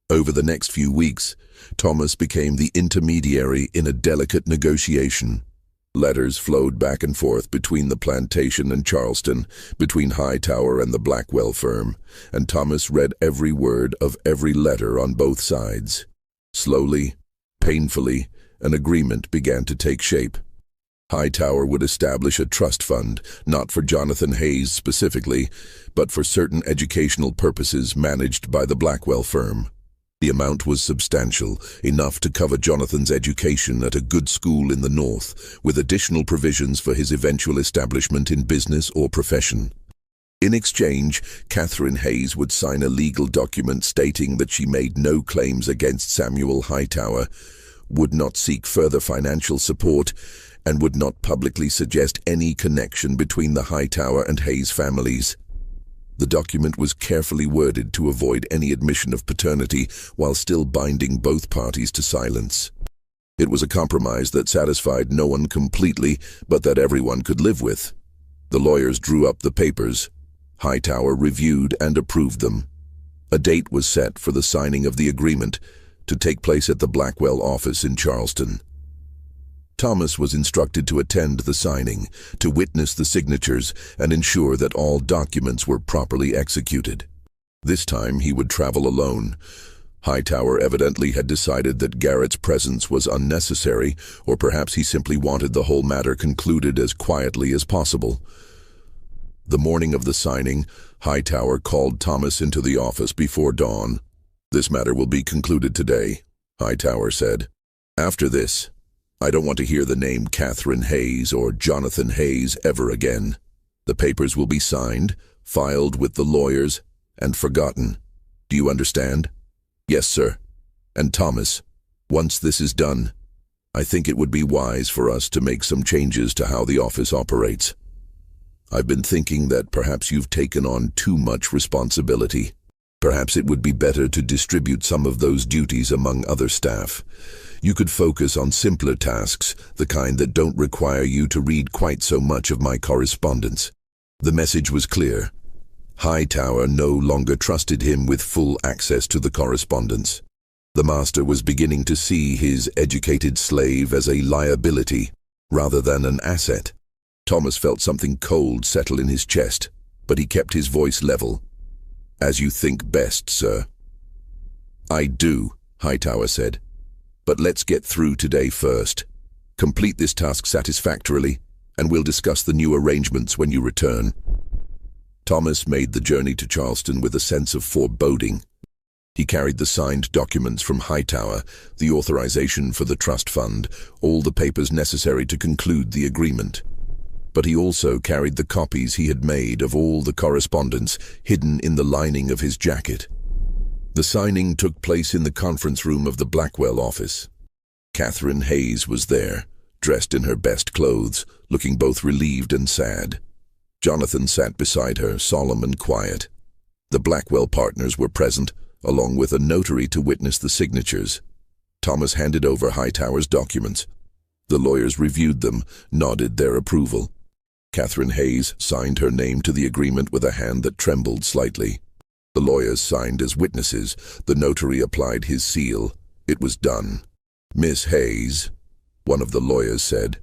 Over the next few weeks, Thomas became the intermediary in a delicate negotiation. Letters flowed back and forth between the plantation and Charleston, between Hightower and the Blackwell firm, and Thomas read every word of every letter on both sides. Slowly, painfully, an agreement began to take shape. Hightower would establish a trust fund, not for Jonathan Hayes specifically, but for certain educational purposes managed by the Blackwell firm. The amount was substantial, enough to cover Jonathan's education at a good school in the North, with additional provisions for his eventual establishment in business or profession. In exchange, Catherine Hayes would sign a legal document stating that she made no claims against Samuel Hightower, would not seek further financial support, and would not publicly suggest any connection between the Hightower and Hayes families. The document was carefully worded to avoid any admission of paternity while still binding both parties to silence. It was a compromise that satisfied no one completely, but that everyone could live with. The lawyers drew up the papers. Hightower reviewed and approved them. A date was set for the signing of the agreement, to take place at the Blackwell office in Charleston. Thomas was instructed to attend the signing, to witness the signatures, and ensure that all documents were properly executed. This time he would travel alone. Hightower evidently had decided that Garrett's presence was unnecessary, or perhaps he simply wanted the whole matter concluded as quietly as possible. The morning of the signing, Hightower called Thomas into the office before dawn. "This matter will be concluded today," Hightower said. "After this, I don't want to hear the name Catherine Hayes or Jonathan Hayes ever again. The papers will be signed, filed with the lawyers, and forgotten. Do you understand?" "Yes, sir." "And Thomas, once this is done, I think it would be wise for us to make some changes to how the office operates." I've been thinking that perhaps you've taken on too much responsibility. Perhaps it would be better to distribute some of those duties among other staff. You could focus on simpler tasks, the kind that don't require you to read quite so much of my correspondence. The message was clear. Hightower no longer trusted him with full access to the correspondence. The master was beginning to see his educated slave as a liability rather than an asset. Thomas felt something cold settle in his chest, but he kept his voice level. "As you think best, sir." "I do," Hightower said. "But let's get through today first. Complete this task satisfactorily, and we'll discuss the new arrangements when you return." Thomas made the journey to Charleston with a sense of foreboding. He carried the signed documents from Hightower, the authorization for the trust fund, all the papers necessary to conclude the agreement. But he also carried the copies he had made of all the correspondence hidden in the lining of his jacket. The signing took place in the conference room of the Blackwell office. Catherine Hayes was there, dressed in her best clothes, looking both relieved and sad. Jonathan sat beside her, solemn and quiet. The Blackwell partners were present, along with a notary to witness the signatures. Thomas handed over Hightower's documents. The lawyers reviewed them, nodded their approval. Catherine Hayes signed her name to the agreement with a hand that trembled slightly. The lawyers signed as witnesses. The notary applied his seal. It was done. "Miss Hayes," one of the lawyers said,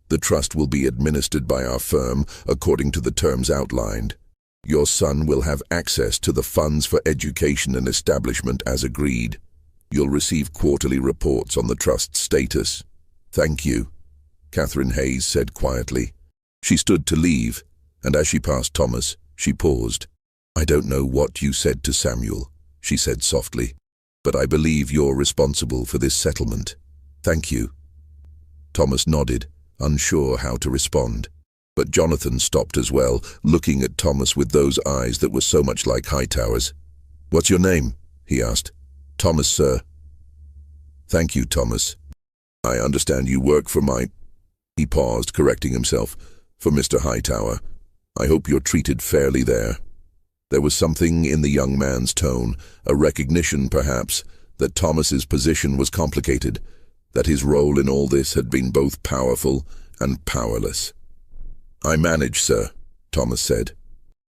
"the trust will be administered by our firm according to the terms outlined. Your son will have access to the funds for education and establishment as agreed. You'll receive quarterly reports on the trust's status." "Thank you," Catherine Hayes said quietly. She stood to leave, and as she passed Thomas, she paused. "I don't know what you said to Samuel," she said softly, "but I believe you're responsible for this settlement. Thank you." Thomas nodded, unsure how to respond. But Jonathan stopped as well, looking at Thomas with those eyes that were so much like Hightower's. "What's your name?" he asked. "Thomas, sir." "Thank you, Thomas. I understand you work for my—" He paused, correcting himself. "For Mr. Hightower. I hope you're treated fairly there." There was something in the young man's tone, a recognition, perhaps, that Thomas's position was complicated, that his role in all this had been both powerful and powerless. "I manage, sir," Thomas said.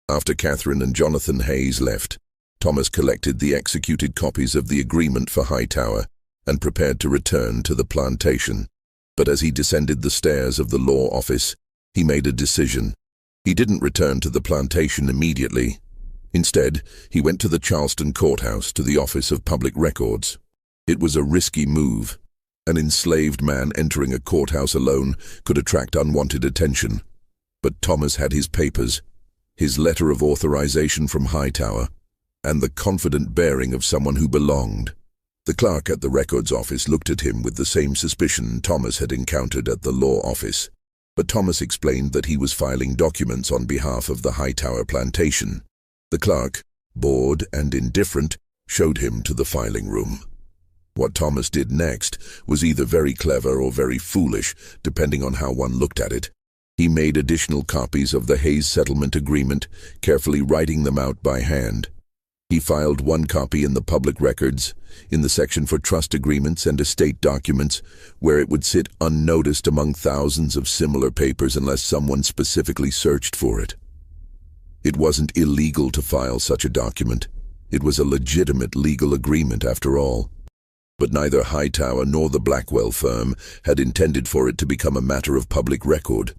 After Catherine and Jonathan Hayes left, Thomas collected the executed copies of the agreement for Hightower and prepared to return to the plantation. But as he descended the stairs of the law office, he made a decision. He didn't return to the plantation immediately. Instead, he went to the Charleston courthouse, to the Office of Public Records. It was a risky move. An enslaved man entering a courthouse alone could attract unwanted attention. But Thomas had his papers, his letter of authorization from Hightower, and the confident bearing of someone who belonged. The clerk at the records office looked at him with the same suspicion Thomas had encountered at the law office. But Thomas explained that he was filing documents on behalf of the Hightower plantation. The clerk, bored and indifferent, showed him to the filing room. What Thomas did next was either very clever or very foolish, depending on how one looked at it. He made additional copies of the Hayes Settlement Agreement, carefully writing them out by hand. He filed one copy in the public records, in the section for trust agreements and estate documents, where it would sit unnoticed among thousands of similar papers unless someone specifically searched for it. It wasn't illegal to file such a document. It was a legitimate legal agreement after all. But neither Hightower nor the Blackwell firm had intended for it to become a matter of public record.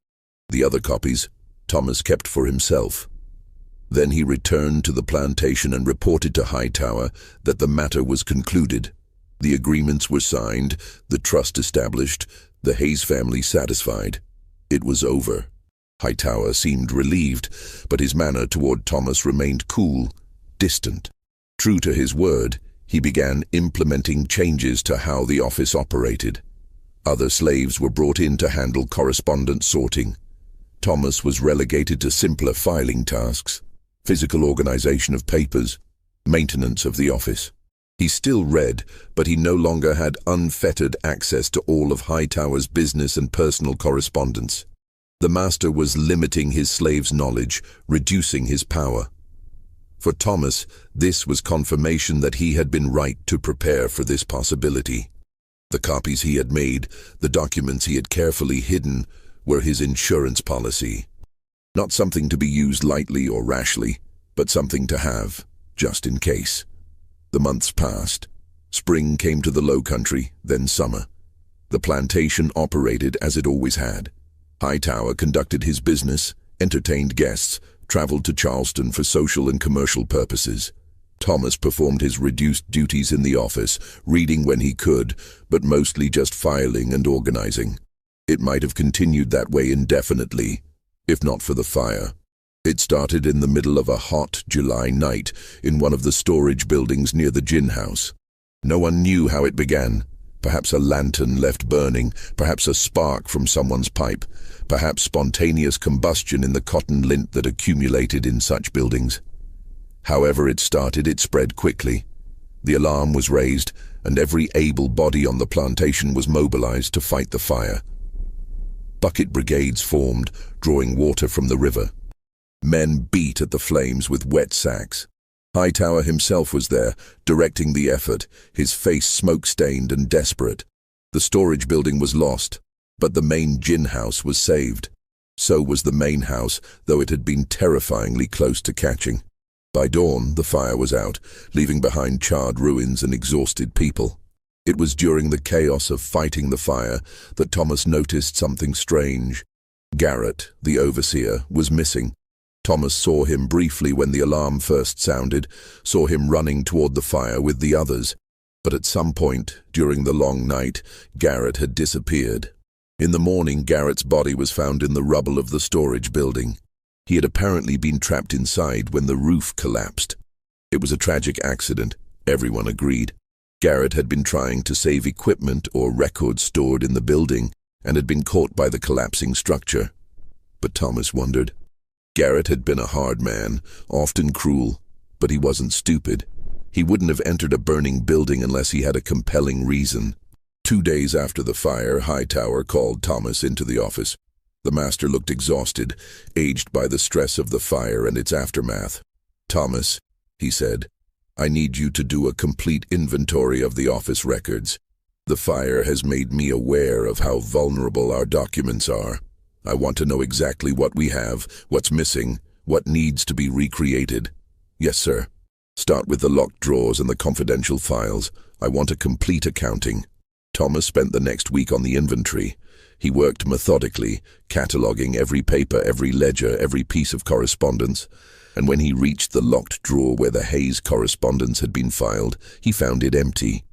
The other copies, Thomas kept for himself. Then he returned to the plantation and reported to Hightower that the matter was concluded. The agreements were signed, the trust established, the Hayes family satisfied. It was over. Hightower seemed relieved, but his manner toward Thomas remained cool, distant. True to his word, he began implementing changes to how the office operated. Other slaves were brought in to handle correspondence sorting. Thomas was relegated to simpler filing tasks, physical organization of papers, maintenance of the office. He still read, but he no longer had unfettered access to all of Hightower's business and personal correspondence. The master was limiting his slave's knowledge, reducing his power. For Thomas, this was confirmation that he had been right to prepare for this possibility. The copies he had made, the documents he had carefully hidden, were his insurance policy. Not something to be used lightly or rashly, but something to have, just in case. The months passed. Spring came to the Low Country, then summer. The plantation operated as it always had. Hightower conducted his business, entertained guests, traveled to Charleston for social and commercial purposes. Thomas performed his reduced duties in the office, reading when he could, but mostly just filing and organizing. It might have continued that way indefinitely, if not for the fire. It started in the middle of a hot July night in one of the storage buildings near the gin house. No one knew how it began. Perhaps a lantern left burning, perhaps a spark from someone's pipe, perhaps spontaneous combustion in the cotton lint that accumulated in such buildings. However it started, it spread quickly. The alarm was raised, and every able body on the plantation was mobilized to fight the fire. Bucket brigades formed, drawing water from the river. Men beat at the flames with wet sacks. Hightower himself was there, directing the effort, his face smoke-stained and desperate. The storage building was lost, but the main gin house was saved. So was the main house, though it had been terrifyingly close to catching. By dawn, the fire was out, leaving behind charred ruins and exhausted people. It was during the chaos of fighting the fire that Thomas noticed something strange. Garrett, the overseer, was missing. Thomas saw him briefly when the alarm first sounded, saw him running toward the fire with the others. But at some point, during the long night, Garrett had disappeared. In the morning, Garrett's body was found in the rubble of the storage building. He had apparently been trapped inside when the roof collapsed. It was a tragic accident, everyone agreed. Garrett had been trying to save equipment or records stored in the building and had been caught by the collapsing structure. But Thomas wondered. Garrett had been a hard man, often cruel, but he wasn't stupid. He wouldn't have entered a burning building unless he had a compelling reason. 2 days after the fire, Hightower called Thomas into the office. The master looked exhausted, aged by the stress of the fire and its aftermath. "Thomas," he said, "I need you to do a complete inventory of the office records. The fire has made me aware of how vulnerable our documents are. I want to know exactly what we have, what's missing, what needs to be recreated." "Yes, sir. Start with the locked drawers and the confidential files. I want a complete accounting." Thomas spent the next week on the inventory. He worked methodically, cataloging every paper, every ledger, every piece of correspondence. And when he reached the locked drawer where the Hayes correspondence had been filed, he found it empty.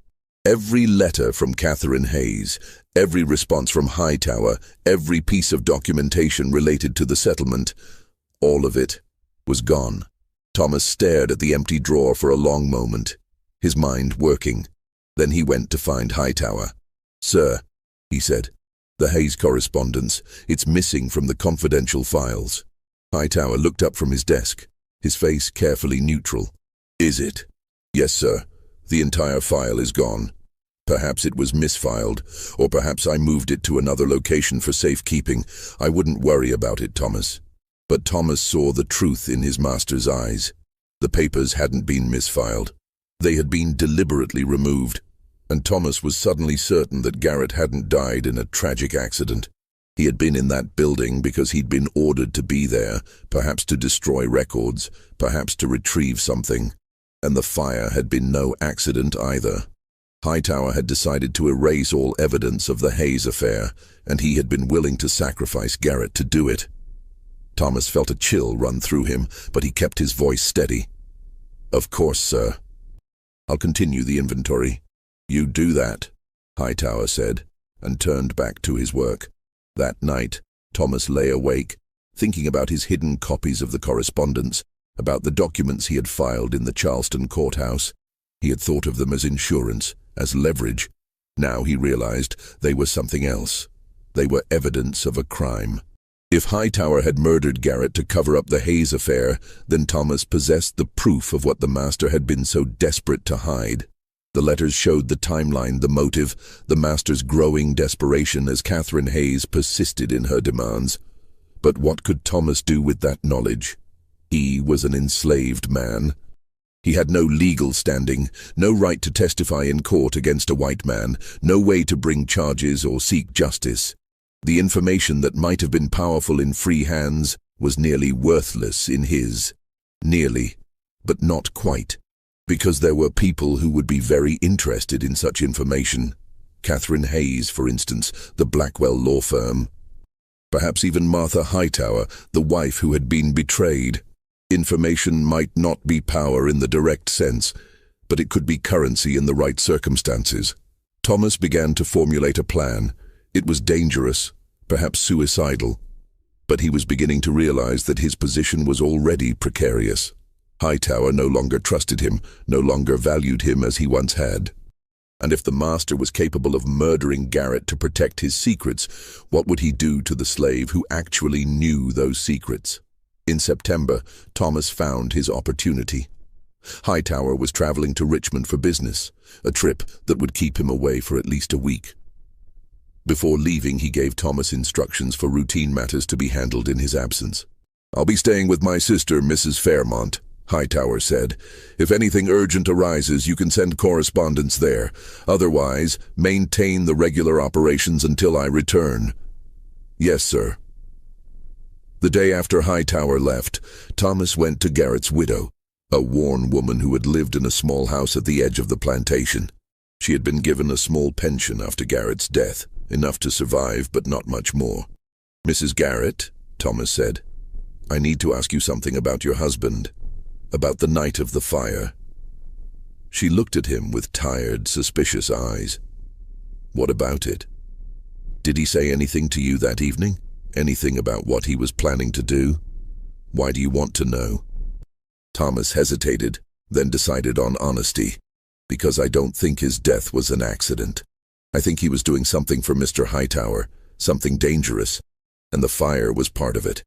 Every letter from Catherine Hayes, every response from Hightower, every piece of documentation related to the settlement, all of it was gone. Thomas stared at the empty drawer for a long moment, his mind working. Then he went to find Hightower. "Sir," he said, "the Hayes correspondence, it's missing from the confidential files." Hightower looked up from his desk, his face carefully neutral. "Is it?" "Yes, sir. The entire file is gone. Perhaps it was misfiled, or perhaps I moved it to another location for safekeeping. I wouldn't worry about it, Thomas." But Thomas saw the truth in his master's eyes. The papers hadn't been misfiled. They had been deliberately removed, and Thomas was suddenly certain that Garrett hadn't died in a tragic accident. He had been in that building because he'd been ordered to be there, perhaps to destroy records, perhaps to retrieve something. And the fire had been no accident either. Hightower had decided to erase all evidence of the Hayes affair, and he had been willing to sacrifice Garrett to do it. Thomas felt a chill run through him, but he kept his voice steady. "Of course, sir. I'll continue the inventory." "You do that," Hightower said, and turned back to his work. That night, Thomas lay awake, thinking about his hidden copies of the correspondence, about the documents he had filed in the Charleston courthouse. He had thought of them as insurance, as leverage. Now he realized they were something else. They were evidence of a crime. If Hightower had murdered Garrett to cover up the Hayes affair, then Thomas possessed the proof of what the master had been so desperate to hide. The letters showed the timeline, the motive, the master's growing desperation as Catherine Hayes persisted in her demands. But what could Thomas do with that knowledge? He was an enslaved man. He had no legal standing, no right to testify in court against a white man, no way to bring charges or seek justice. The information that might have been powerful in free hands was nearly worthless in his. Nearly, but not quite. Because there were people who would be very interested in such information. Catherine Hayes, for instance, the Blackwell law firm. Perhaps even Martha Hightower, the wife who had been betrayed. Information might not be power in the direct sense, but it could be currency in the right circumstances. Thomas began to formulate a plan. It was dangerous, perhaps suicidal, but he was beginning to realize that his position was already precarious. Hightower no longer trusted him, no longer valued him as he once had. And if the master was capable of murdering Garrett to protect his secrets, what would he do to the slave who actually knew those secrets? In September, Thomas found his opportunity. Hightower was traveling to Richmond for business, a trip that would keep him away for at least a week. Before leaving, he gave Thomas instructions for routine matters to be handled in his absence. "I'll be staying with my sister, Mrs. Fairmont," Hightower said. "If anything urgent arises, you can send correspondence there. Otherwise, maintain the regular operations until I return." "Yes, sir." The day after Hightower left, Thomas went to Garrett's widow, a worn woman who had lived in a small house at the edge of the plantation. She had been given a small pension after Garrett's death, enough to survive but not much more. "Mrs. Garrett," Thomas said, "I need to ask you something about your husband, about the night of the fire." She looked at him with tired, suspicious eyes. "What about it? Did he say anything to you that evening? Anything about what he was planning to do? Why do you want to know?" Thomas hesitated, then decided on honesty. "Because I don't think his death was an accident. I think he was doing something for Mr. Hightower, something dangerous, and the fire was part of it."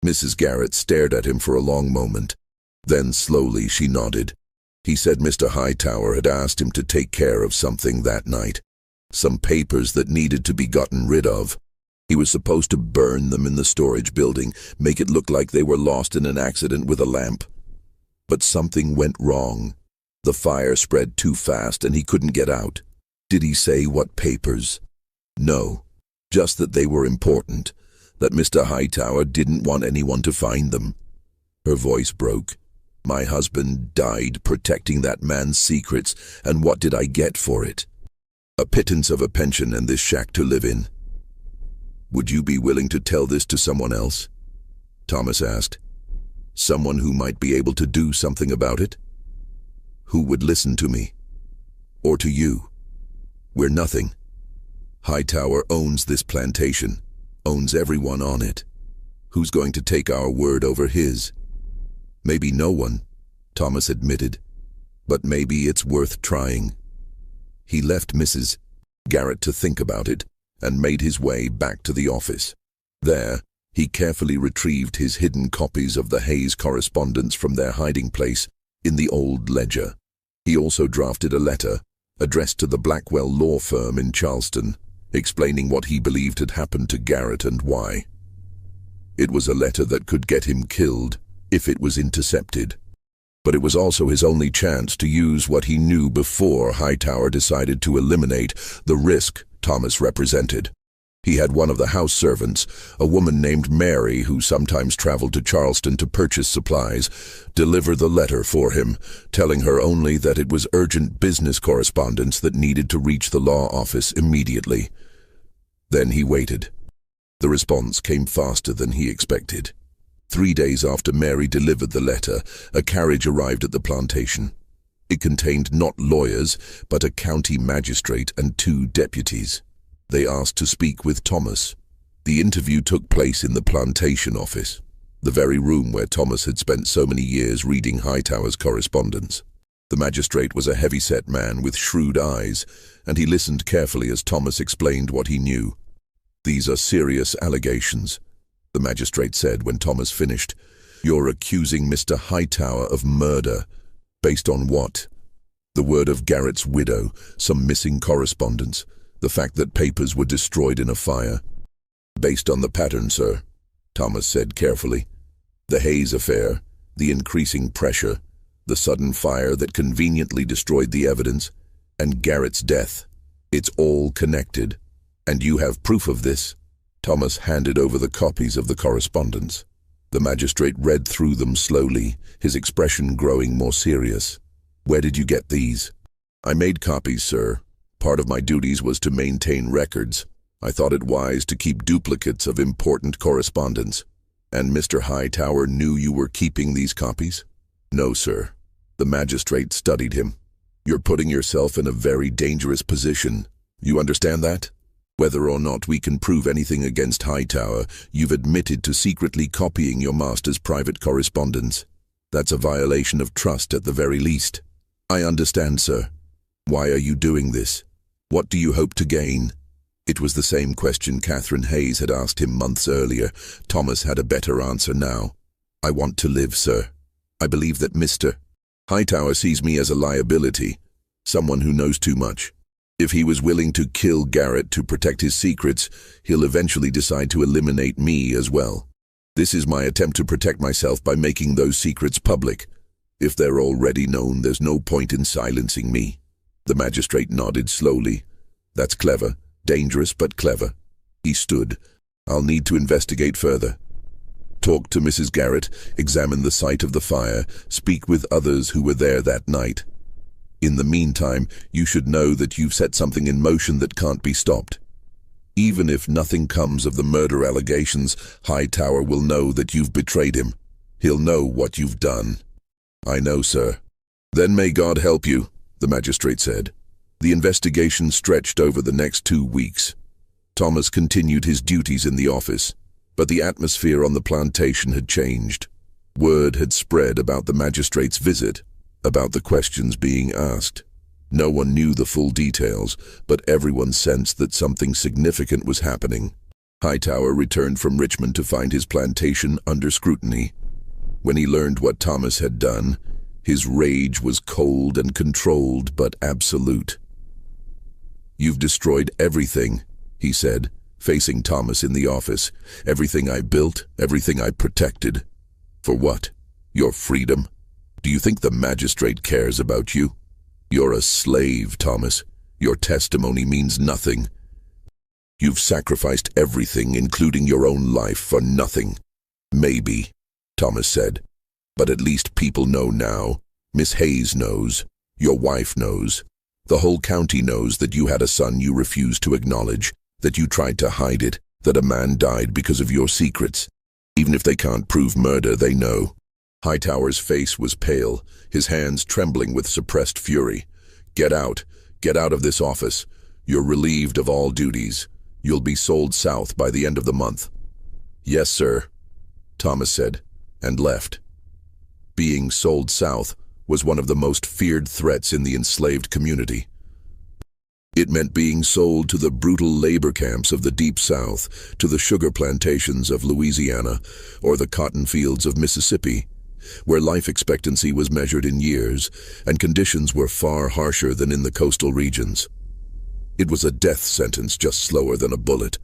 Mrs. Garrett stared at him for a long moment. Then slowly she nodded. "He said Mr. Hightower had asked him to take care of something that night. Some papers that needed to be gotten rid of. He was supposed to burn them in the storage building, make it look like they were lost in an accident with a lamp. But something went wrong. The fire spread too fast and he couldn't get out." "Did he say what papers?" "No, just that they were important, that Mr. Hightower didn't want anyone to find them." Her voice broke. "My husband died protecting that man's secrets, and what did I get for it? A pittance of a pension and this shack to live in." "Would you be willing to tell this to someone else?" Thomas asked. "Someone who might be able to do something about it? Who would listen to me? Or to you? We're nothing. Hightower owns this plantation, owns everyone on it. Who's going to take our word over his?" "Maybe no one," Thomas admitted, "but maybe it's worth trying." He left Mrs. Garrett to think about it and made his way back to the office. There, he carefully retrieved his hidden copies of the Hayes correspondence from their hiding place in the old ledger. He also drafted a letter addressed to the Blackwell law firm in Charleston, explaining what he believed had happened to Garrett and why. It was a letter that could get him killed if it was intercepted. But it was also his only chance to use what he knew before Hightower decided to eliminate the risk Thomas represented. He had one of the house servants, a woman named Mary who sometimes traveled to Charleston to purchase supplies, deliver the letter for him, telling her only that it was urgent business correspondence that needed to reach the law office immediately. Then he waited. The response came faster than he expected. 3 days after Mary delivered the letter, a carriage arrived at the plantation. It contained not lawyers, but a county magistrate and 2 deputies. They asked to speak with Thomas. The interview took place in the plantation office, the very room where Thomas had spent so many years reading Hightower's correspondence. The magistrate was a heavy-set man with shrewd eyes, and he listened carefully as Thomas explained what he knew. "These are serious allegations," the magistrate said when Thomas finished. "You're accusing Mr. Hightower of murder. Based on what?" "The word of Garrett's widow, some missing correspondence, the fact that papers were destroyed in a fire." "Based on the pattern, sir." Thomas said carefully. The Hayes affair, the increasing pressure, the sudden fire that conveniently destroyed the evidence, and Garrett's death. It's all connected. And you have proof of this? Thomas handed over the copies of the correspondence. The magistrate read through them slowly, his expression growing more serious. Where did you get these? I made copies, sir. Part of my duties was to maintain records. I thought it wise to keep duplicates of important correspondence. And Mr. Hightower knew you were keeping these copies? No, sir. The magistrate studied him. You're putting yourself in a very dangerous position. You understand that? Whether or not we can prove anything against Hightower, you've admitted to secretly copying your master's private correspondence. That's a violation of trust at the very least. I understand, sir. Why are you doing this? What do you hope to gain? It was the same question Catherine Hayes had asked him months earlier. Thomas had a better answer now. I want to live, sir. I believe that Mr. Hightower sees me as a liability, someone who knows too much. If he was willing to kill Garrett to protect his secrets, he'll eventually decide to eliminate me as well. This is my attempt to protect myself by making those secrets public. If they're already known, there's no point in silencing me. The magistrate nodded slowly. That's clever. Dangerous, but clever. He stood. I'll need to investigate further. Talk to Mrs. Garrett, examine the site of the fire, speak with others who were there that night. In the meantime, you should know that you've set something in motion that can't be stopped. Even if nothing comes of the murder allegations, Hightower will know that you've betrayed him. He'll know what you've done. I know, sir. Then may God help you, the magistrate said. The investigation stretched over the next 2 weeks. Thomas continued his duties in the office, but the atmosphere on the plantation had changed. Word had spread about the magistrate's visit, about the questions being asked. No one knew the full details, but everyone sensed that something significant was happening. Hightower returned from Richmond to find his plantation under scrutiny. When he learned what Thomas had done, his rage was cold and controlled but absolute. You've destroyed everything, he said, facing Thomas in the office. Everything I built, everything I protected. For what? Your freedom? Do you think the magistrate cares about you? You're a slave, Thomas. Your testimony means nothing. You've sacrificed everything, including your own life, for nothing. Maybe, Thomas said. But at least people know now. Miss Hayes knows. Your wife knows. The whole county knows that you had a son you refused to acknowledge, that you tried to hide it, that a man died because of your secrets. Even if they can't prove murder, they know. Hightower's face was pale, his hands trembling with suppressed fury. Get out of this office. You're relieved of all duties. You'll be sold south by the end of the month. Yes, sir, Thomas said, and left. Being sold south was one of the most feared threats in the enslaved community. It meant being sold to the brutal labor camps of the Deep South, to the sugar plantations of Louisiana, or the cotton fields of Mississippi, where life expectancy was measured in years, and conditions were far harsher than in the coastal regions. It was a death sentence just slower than a bullet,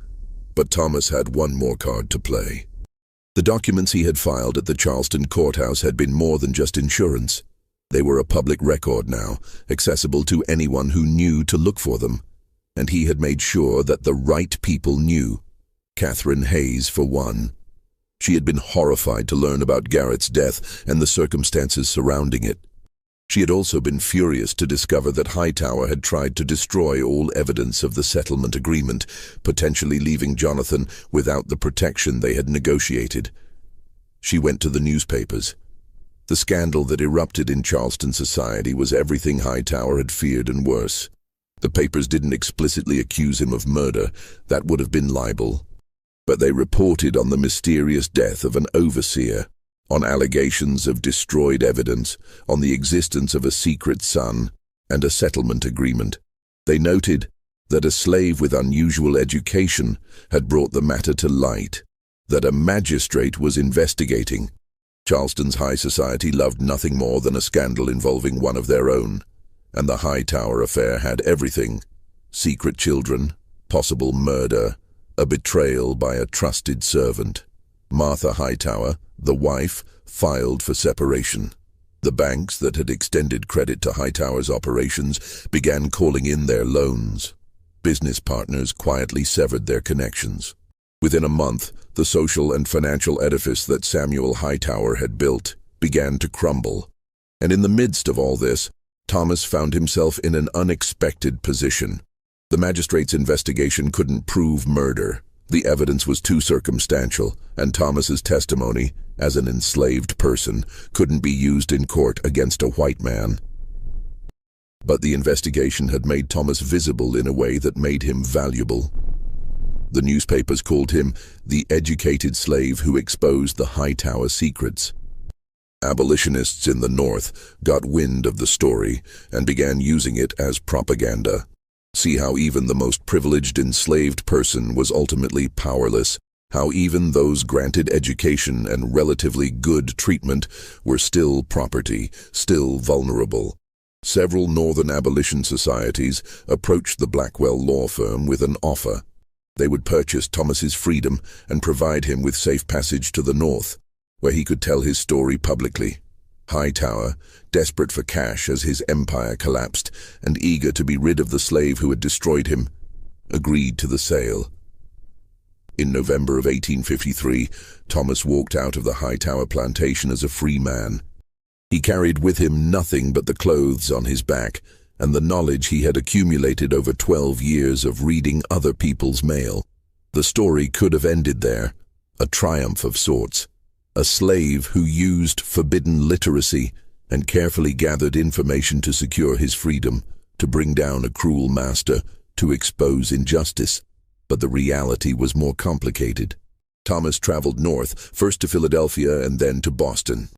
but Thomas had one more card to play. The documents he had filed at the Charleston courthouse had been more than just insurance. They were a public record now, accessible to anyone who knew to look for them, and he had made sure that the right people knew. Catherine Hayes, for one. She had been horrified to learn about Garrett's death and the circumstances surrounding it. She had also been furious to discover that Hightower had tried to destroy all evidence of the settlement agreement, potentially leaving Jonathan without the protection they had negotiated. She went to the newspapers. The scandal that erupted in Charleston society was everything Hightower had feared and worse. The papers didn't explicitly accuse him of murder. That would have been libel. But they reported on the mysterious death of an overseer, on allegations of destroyed evidence, on the existence of a secret son, and a settlement agreement. They noted that a slave with unusual education had brought the matter to light, that a magistrate was investigating. Charleston's high society loved nothing more than a scandal involving one of their own, and the Hightower affair had everything: secret children, possible murder, a betrayal by a trusted servant. Martha Hightower, the wife, filed for separation. The banks that had extended credit to Hightower's operations began calling in their loans. Business partners quietly severed their connections. Within a month, the social and financial edifice that Samuel Hightower had built began to crumble. And in the midst of all this, Thomas found himself in an unexpected position. The magistrate's investigation couldn't prove murder. The evidence was too circumstantial, and Thomas's testimony, as an enslaved person, couldn't be used in court against a white man. But the investigation had made Thomas visible in a way that made him valuable. The newspapers called him the educated slave who exposed the Hightower secrets. Abolitionists in the North got wind of the story and began using it as propaganda. See how even the most privileged enslaved person was ultimately powerless, how even those granted education and relatively good treatment were still property, still vulnerable. Several Northern abolition societies approached the Blackwell law firm with an offer. They would purchase Thomas's freedom and provide him with safe passage to the North, where he could tell his story publicly. Hightower, desperate for cash as his empire collapsed and eager to be rid of the slave who had destroyed him, agreed to the sale. In November of 1853, Thomas walked out of the Hightower plantation as a free man. He carried with him nothing but the clothes on his back and the knowledge he had accumulated over 12 years of reading other people's mail. The story could have ended there, a triumph of sorts. A slave who used forbidden literacy and carefully gathered information to secure his freedom, to bring down a cruel master, to expose injustice. But the reality was more complicated. Thomas traveled north, first to Philadelphia and then to Boston.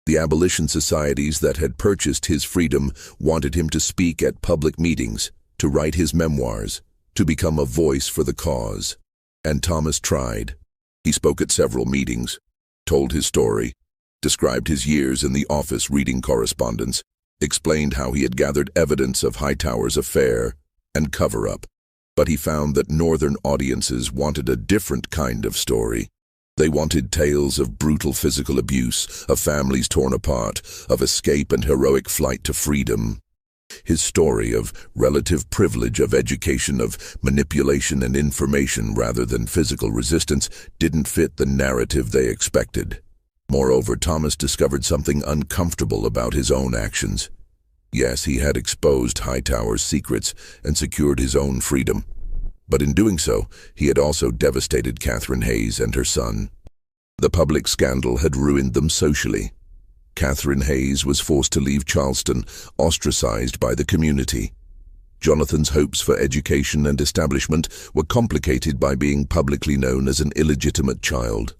The abolition societies that had purchased his freedom wanted him to speak at public meetings, to write his memoirs, to become a voice for the cause. And Thomas tried. He spoke at several meetings, told his story, described his years in the office reading correspondence, explained how he had gathered evidence of Hightower's affair and cover-up. But he found that Northern audiences wanted a different kind of story. They wanted tales of brutal physical abuse, of families torn apart, of escape and heroic flight to freedom. His story of relative privilege, of education, of manipulation and information rather than physical resistance didn't fit the narrative they expected. Moreover, Thomas discovered something uncomfortable about his own actions. Yes, he had exposed Hightower's secrets and secured his own freedom. But in doing so, he had also devastated Catherine Hayes and her son. The public scandal had ruined them socially. Catherine Hayes was forced to leave Charleston, ostracized by the community. Jonathan's hopes for education and establishment were complicated by being publicly known as an illegitimate child.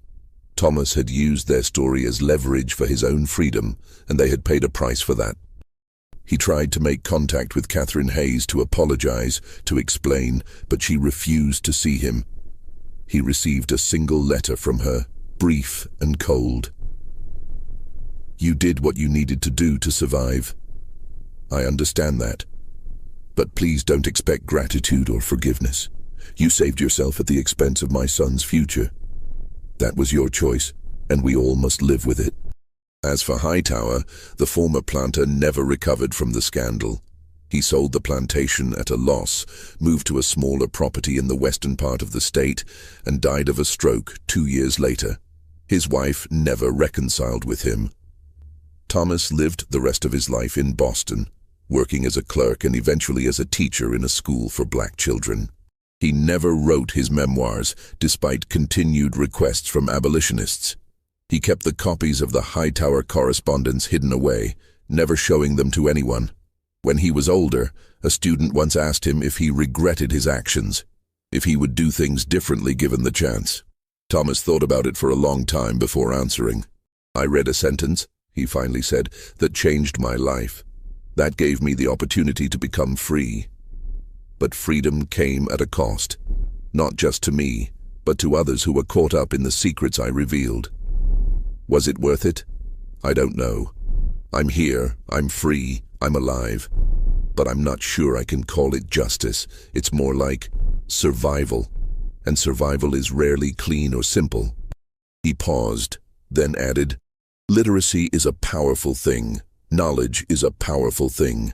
Thomas had used their story as leverage for his own freedom, and they had paid a price for that. He tried to make contact with Catherine Hayes to apologize, to explain, but she refused to see him. He received a single letter from her, brief and cold. "You did what you needed to do to survive. I understand that. But please don't expect gratitude or forgiveness. You saved yourself at the expense of my son's future. That was your choice, and we all must live with it." As for Hightower, the former planter never recovered from the scandal. He sold the plantation at a loss, moved to a smaller property in the western part of the state, and died of a stroke 2 years later. His wife never reconciled with him. Thomas lived the rest of his life in Boston, working as a clerk and eventually as a teacher in a school for black children. He never wrote his memoirs, despite continued requests from abolitionists. He kept the copies of the Hightower correspondence hidden away, never showing them to anyone. When he was older, a student once asked him if he regretted his actions, if he would do things differently given the chance. Thomas thought about it for a long time before answering. "I read a sentence," he finally said, "that changed my life. That gave me the opportunity to become free. But freedom came at a cost, not just to me, but to others who were caught up in the secrets I revealed. Was it worth it? I don't know. I'm here, I'm free, I'm alive. But I'm not sure I can call it justice. It's more like survival. And survival is rarely clean or simple. He paused, then added, "Literacy is a powerful thing. Knowledge is a powerful thing.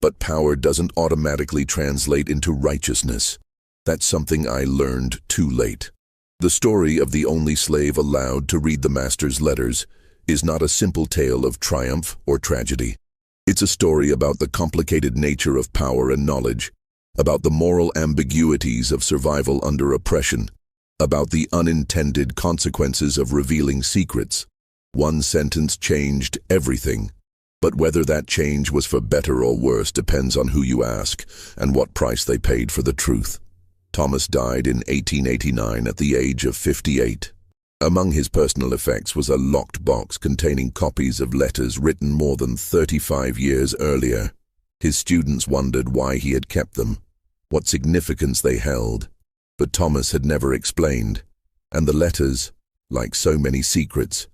But power doesn't automatically translate into righteousness. That's something I learned too late." The story of the only slave allowed to read the master's letters is not a simple tale of triumph or tragedy. It's a story about the complicated nature of power and knowledge, about the moral ambiguities of survival under oppression, about the unintended consequences of revealing secrets. One sentence changed everything, but whether that change was for better or worse depends on who you ask and what price they paid for the truth. Thomas died in 1889 at the age of 58. Among his personal effects was a locked box containing copies of letters written more than 35 years earlier. His students wondered why he had kept them, what significance they held, but Thomas had never explained, and the letters, like so many secrets,